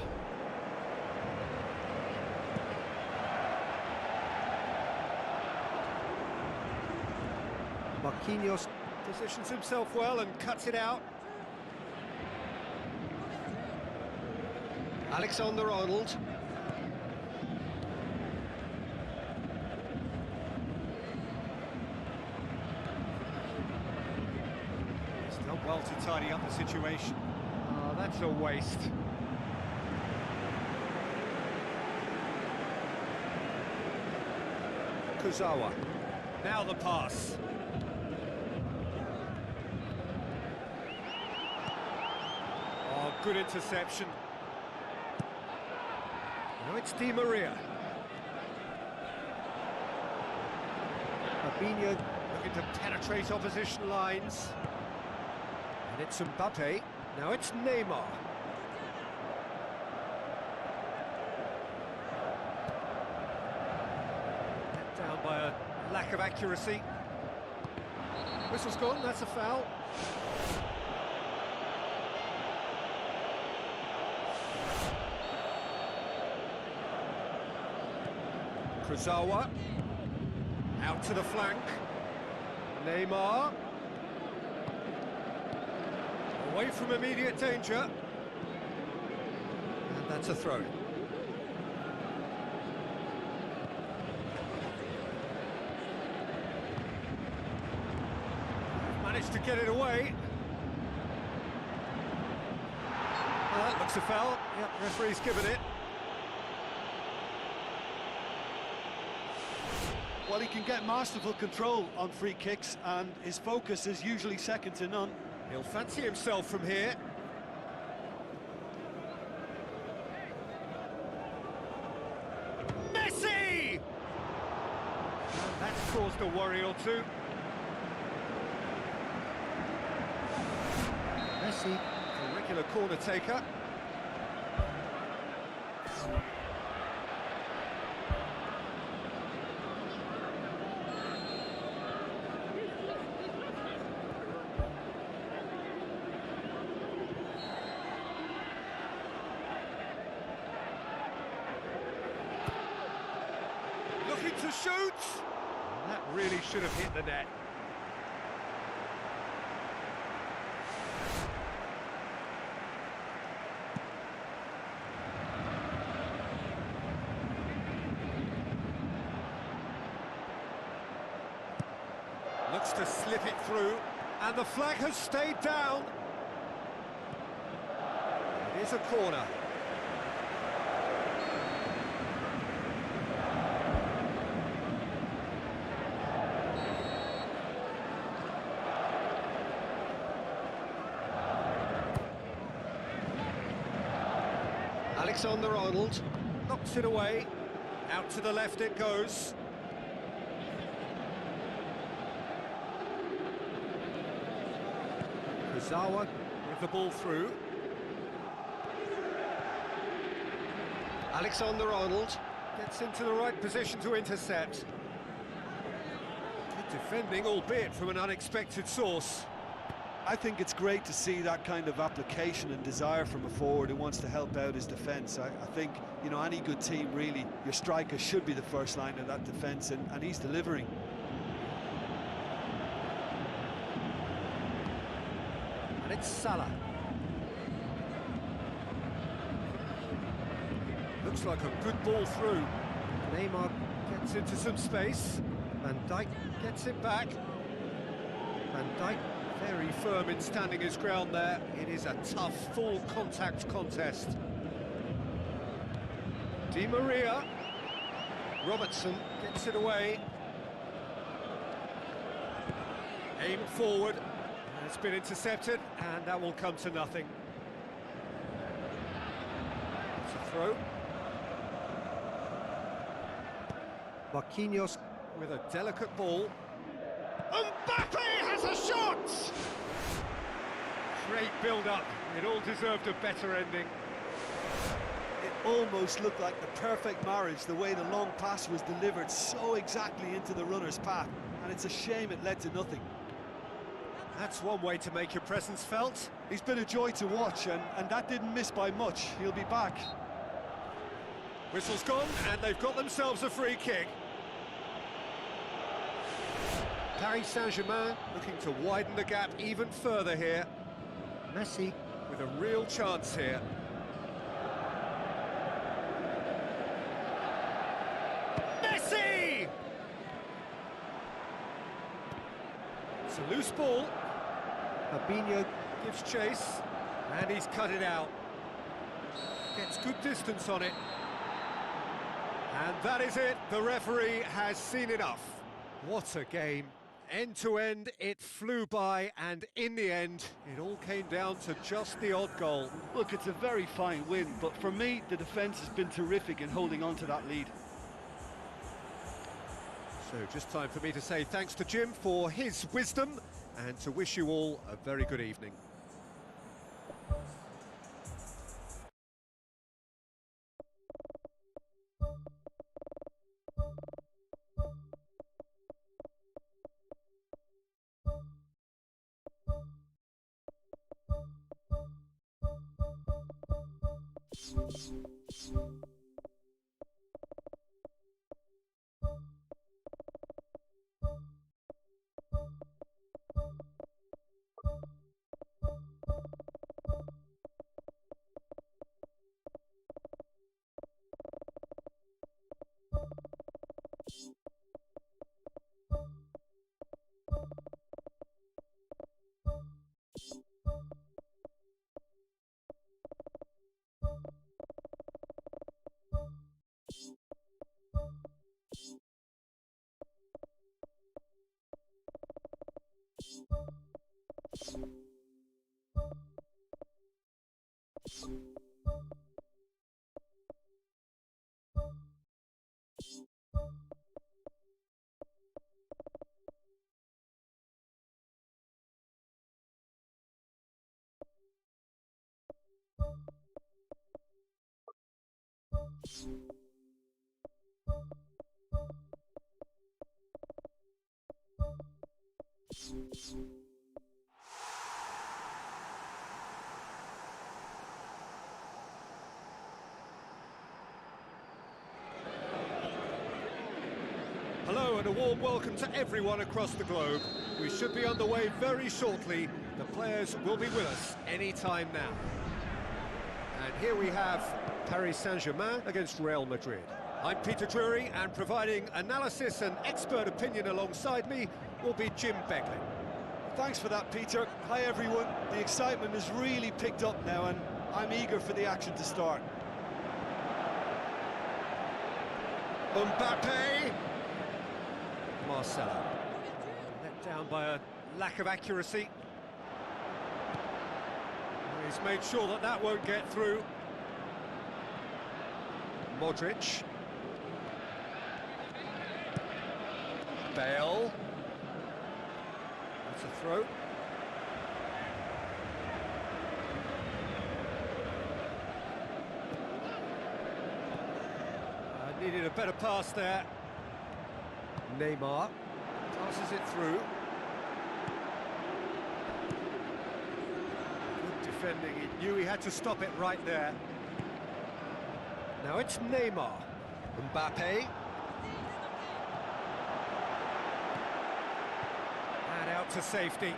Marquinhos positions himself well and cuts it out. Alexander-Arnold. He's done well to tidy up the situation. Oh, that's a waste. Kuzawa. Now the pass. Oh, good interception. Now it's Di Maria. Fabinho looking to penetrate opposition lines. And it's Mbappe. Now it's Neymar. Let down by a lack of accuracy. Whistle's gone, that's a foul. Kurzawa, out to the flank, Neymar, away from immediate danger, and that's a throw. Managed to get it away. Well, that looks a foul. Yep, referee's given it. Well, he can get masterful control on free kicks, and his focus is usually second to none. He'll fancy himself from here. Messi! And that's caused a worry or two. Messi, a regular corner taker. Looking to shoot! And that really should have hit the net. Looks to slip it through, and the flag has stayed down. It is a corner. Alexander-Arnold knocks it away. Out to the left it goes. Kurzawa with the ball through. Alexander-Arnold gets into the right position to intercept. Good defending, albeit from an unexpected source. I think it's great to see that kind of application and desire from a forward who wants to help out his defence. I think, you know, any good team, really, your striker should be the first line of that defence, and he's delivering. And it's Salah. Looks like a good ball through. Neymar gets into some space. Van Dijk gets it back. Van Dijk Very firm in standing his ground there. It is a tough, full contact contest. Di Maria. Robertson gets it away. Aimed forward. It's been intercepted, and that will come to nothing. It's a throw. Marquinhos with a delicate ball. Mbappe has a shot! Great build-up. It all deserved a better ending. It almost looked like the perfect marriage, the way the long pass was delivered so exactly into the runner's path, and it's a shame it led to nothing. That's one way to make your presence felt. He's been a joy to watch, and that didn't miss by much. He'll be back. Whistle's gone, and they've got themselves a free kick. Paris Saint-Germain looking to widen the gap even further here. Messi with a real chance here. Messi! It's a loose ball. Fabinho gives chase, and he's cut it out. Gets good distance on it. And that is it. The referee has seen enough. What a game. End to end, it flew by, and in the end, it all came down to just the odd goal. Look, it's a very fine win, but for me, the defence has been terrific in holding on to that lead. So just time for me to say thanks to Jim for his wisdom, and to wish you all a very good evening. Hello and a warm welcome to everyone across the globe. We should be underway very shortly. The players will be with us any time now. And here we have Paris Saint-Germain against Real Madrid. I'm Peter Drury, and providing analysis and expert opinion alongside me will be Jim Beglin. Thanks for that, Peter. Hi, everyone. The excitement has really picked up now, and I'm eager for the action to start. Mbappe! Marcelo. Let down by a lack of accuracy. He's made sure that that won't get through. Modric. Bale. That's a throw. Needed a better pass there. Neymar passes it through. Good defending, he knew he had to stop it right there. Now it's Neymar. Mbappe. And out to safety.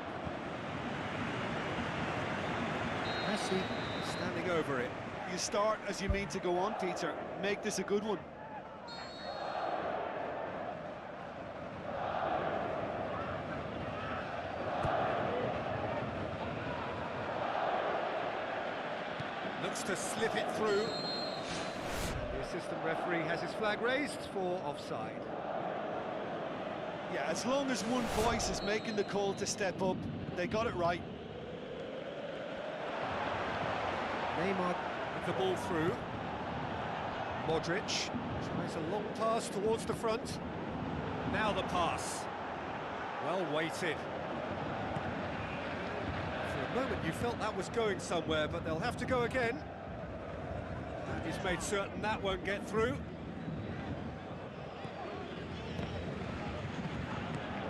Messi standing over it. You start as you mean to go on, Peter. Make this a good one. Looks to slip it through. The assistant referee has his flag raised for offside. Yeah, as long as one voice is making the call to step up, they got it right. Neymar with the ball through. Modric tries a long pass towards the front. Now the pass. Well weighted. For a moment you felt that was going somewhere, but they'll have to go again. And he's made certain that won't get through.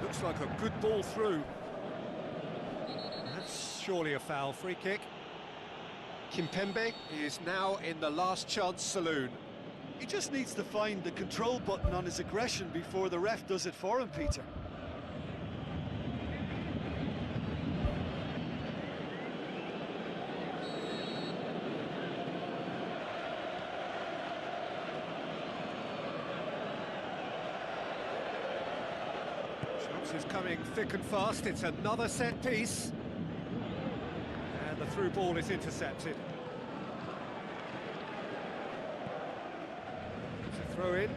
Looks like a good ball through. That's surely a foul. Free kick. Kimpembe is now in the last chance saloon. He just needs to find the control button on his aggression before the ref does it for him, Peter. Is coming thick and fast. It's another set piece, and the through ball is intercepted. It's a throw in.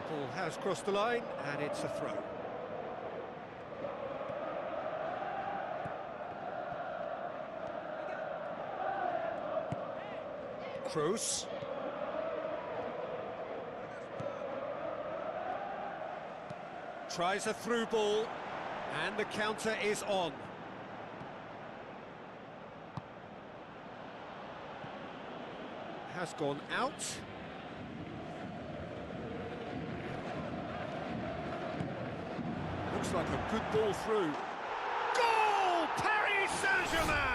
Ball has crossed the line, and it's a throw. Kroos. Tries a through ball, and the counter is on. Has gone out. Looks like a good ball through. Goal! Paris Saint-Germain!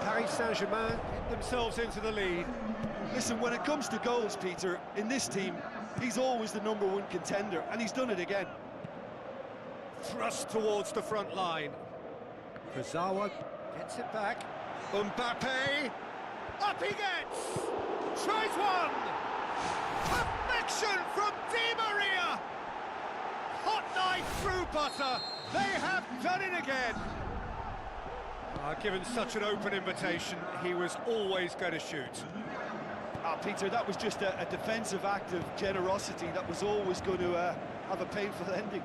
Paris Saint-Germain get themselves into the lead. Listen, when it comes to goals, Peter, in this team, he's always the #1 contender, and he's done it again. Thrust towards the front line. Kurzawa gets it back. Mbappe, up he gets! Tries one! Perfection from Di Maria! Hot knife through butter, they have done it again! Given such an open invitation, he was always going to shoot. Peter, that was just a defensive act of generosity that was always going to have a painful ending.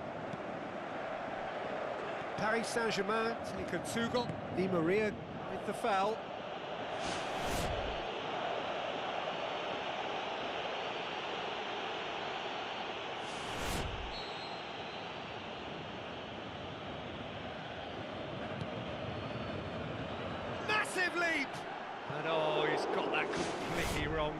Paris Saint-Germain taken 2 goals. Di Maria with the foul. Massive leap! And oh, he's got that completely wrong.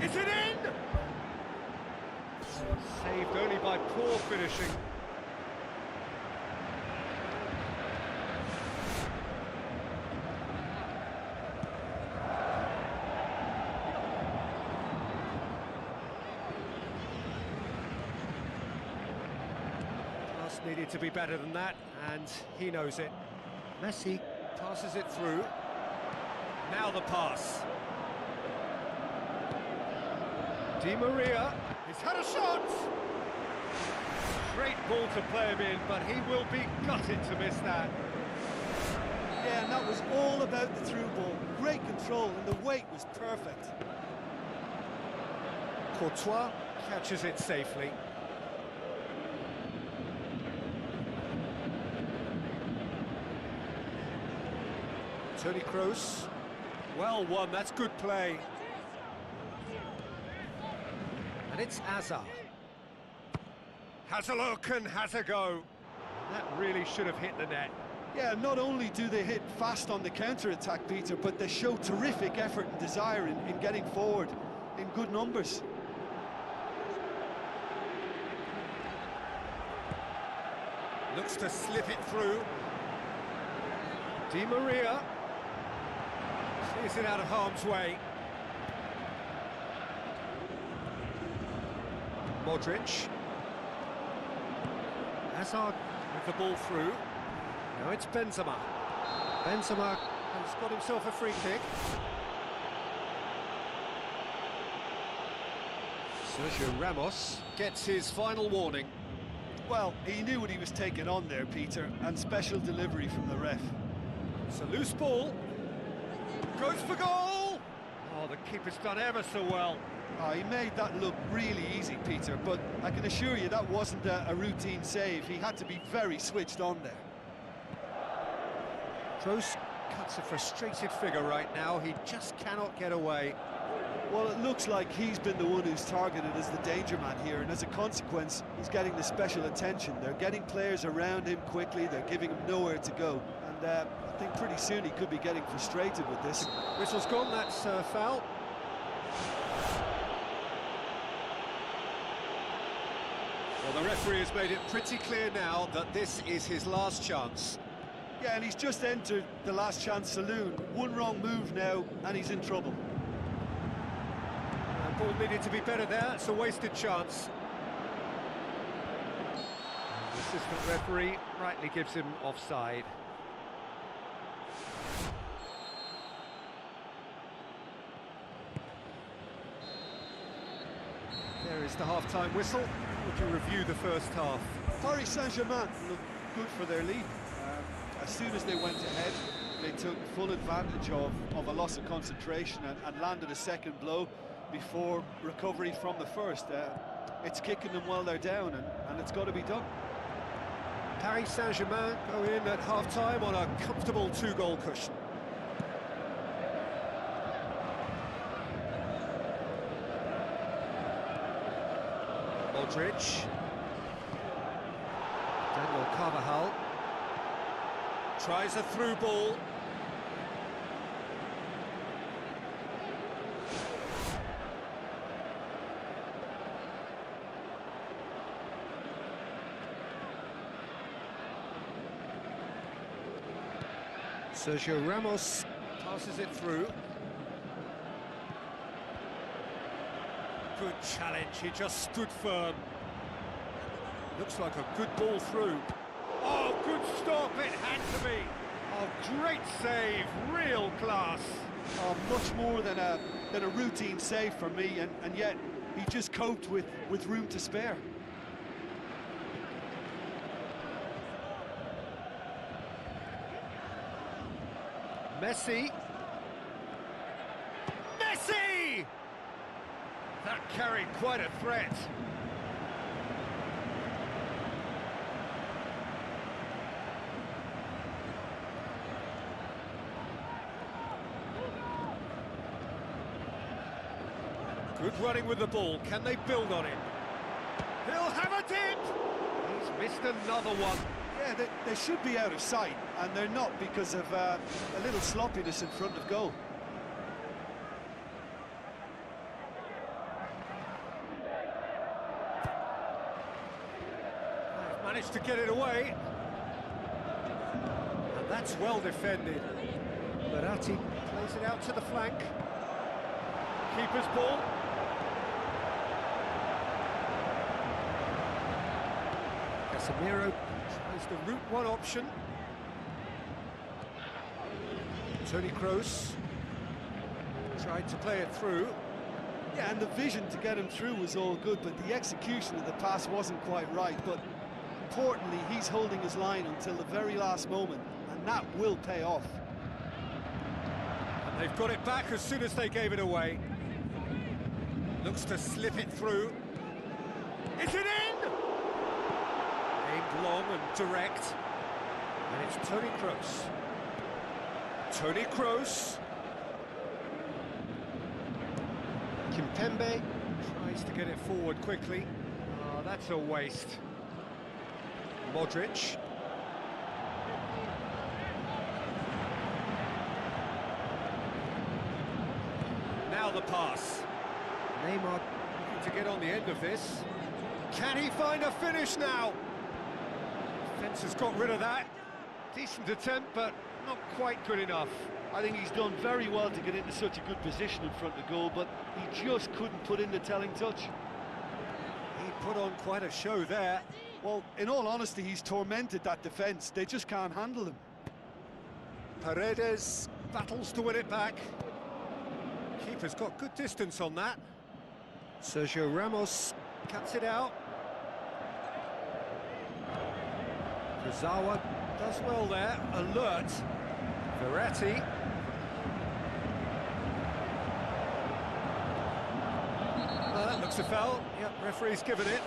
Is it in? Saved only by poor finishing. Pass needed to be better than that, and he knows it. Messi passes it through. Now the pass. Di Maria, he's had a shot! Great ball to play him in, but he will be gutted to miss that. Yeah, and that was all about the through ball. Great control, and the weight was perfect. Courtois catches it safely. Toni Kroos, well won, that's good play. And it's Hazard. Has a look and has a go. That really should have hit the net. Yeah, not only do they hit fast on the counter-attack, Peter, but they show terrific effort and desire in getting forward in good numbers. Looks to slip it through. Di Maria clears it out of harm's way. Modric. Hazard with the ball through. Now it's Benzema. Benzema has got himself a free kick. Sergio Ramos gets his final warning. Well, he knew what he was taking on there, Peter, and special delivery from the ref. It's a loose ball. Goes for goal! Oh, the keeper's done ever so well. Oh, he made that look really easy, Peter, but I can assure you that wasn't a routine save. He had to be very switched on there. Kroos cuts a frustrated figure right now. He just cannot get away. Well, it looks like he's been the one who's targeted as the danger man here, and as a consequence, he's getting the special attention. They're getting players around him quickly, they're giving him nowhere to go, and I think pretty soon he could be getting frustrated with this. Whistle's gone, that's foul. Well, the referee has made it pretty clear now that this is his last chance. Yeah, and he's just entered the last chance saloon. One wrong move now, and he's in trouble. The ball needed to be better there, it's a wasted chance. The assistant referee rightly gives him offside. There is the half-time whistle. Would you review the first half? Paris Saint-Germain looked good for their lead. As soon as they went ahead, they took full advantage of a loss of concentration and landed a second blow before recovery from the first. It's kicking them while they're down, and it's got to be done. Paris Saint-Germain go in at half-time on a comfortable two-goal cushion. Modric. Daniel Carvajal. Tries a through ball. Sergio Ramos passes it through. Good challenge, he just stood firm. Looks like a good ball through. Oh, good stop, it had to be. Oh, great save, real class. Oh, much more than a routine save for me, and yet he just coped with room to spare. Messi. Messi! That carried quite a threat. Good running with the ball. Can they build on it? He'll have a dip! He's missed another one. Yeah, they should be out of sight, and they're not because of a little sloppiness in front of goal. They've managed to get it away. And that's well defended. Verratti plays it out to the flank. Keeper's ball. Casemiro tries the route one option. Toni Kroos tried to play it through. Yeah, and the vision to get him through was all good, but the execution of the pass wasn't quite right. But importantly, he's holding his line until the very last moment, and that will pay off. And they've got it back as soon as they gave it away. Looks to slip it through. Is it in? Aimed long and direct. And it's Toni Kroos. Toni Kroos. Kimpembe tries to get it forward quickly. Oh, that's a waste. Modric. Now the pass. Neymar looking to get on the end of this. Can he find a finish now? Defence has got rid of that. Decent attempt, but not quite good enough. I think he's done very well to get into such a good position in front of goal, but he just couldn't put in the telling touch. He put on quite a show there. Well, in all honesty, he's tormented that defence. They just can't handle him. Paredes battles to win it back. Keeper's got good distance on that. Sergio Ramos cuts it out. Kurzawa does well there, alert. Verratti. That looks a foul. Yep, referee's given it.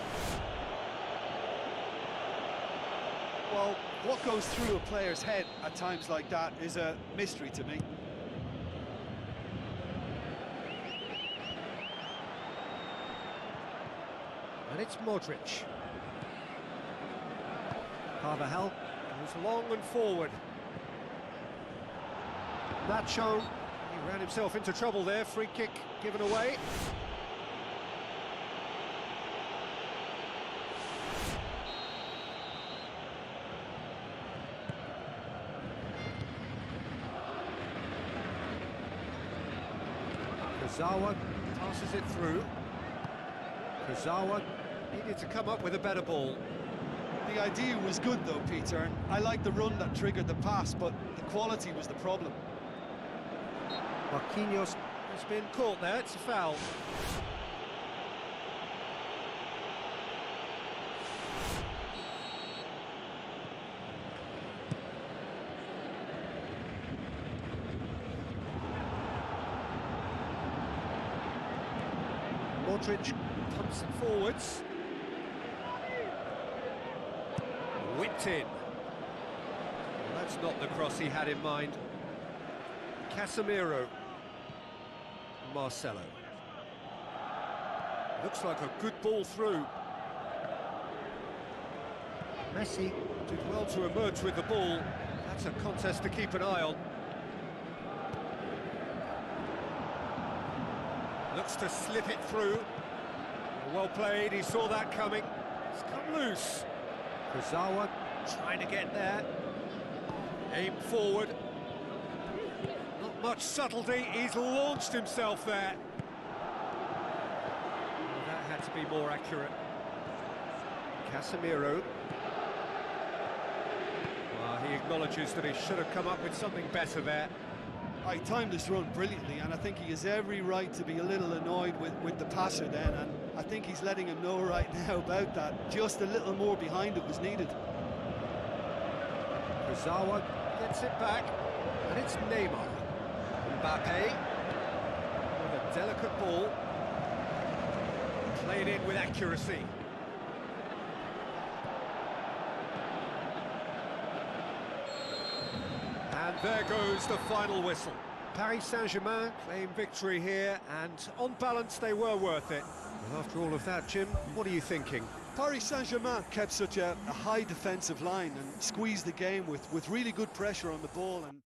Well, what goes through a player's head at times like that is a mystery to me. And it's Modric. Carvajal goes long and forward. Nacho, he ran himself into trouble there, free kick given away. Kurzawa passes it through. Kurzawa needed to come up with a better ball. The idea was good though, Peter, and I like the run that triggered the pass, but the quality was the problem. Marquinhos has been caught there, it's a foul. Modric pumps it forwards. Whipped in. That's not the cross he had in mind. Casemiro. Marcelo. Looks like a good ball through. Messi did well to emerge with the ball. That's a contest to keep an eye on. Looks to slip it through. Well played, he saw that coming. It's come loose. Kurzawa trying to get there. Aim forward. Not much subtlety, he's launched himself there. Well, that had to be more accurate. Casemiro. Well, he acknowledges that he should have come up with something better there. He timed this run brilliantly, and I think he has every right to be a little annoyed with the passer then, and I think he's letting him know right now about that. Just a little more behind it was needed. Kurzawa gets it back, and it's Neymar. Mbappe with a delicate ball. Played in with accuracy. And there goes the final whistle. Paris Saint-Germain claim victory here, and on balance they were worth it. Well, after all of that, Jim, what are you thinking? Paris Saint-Germain kept such a high defensive line and squeezed the game with really good pressure on the ball, and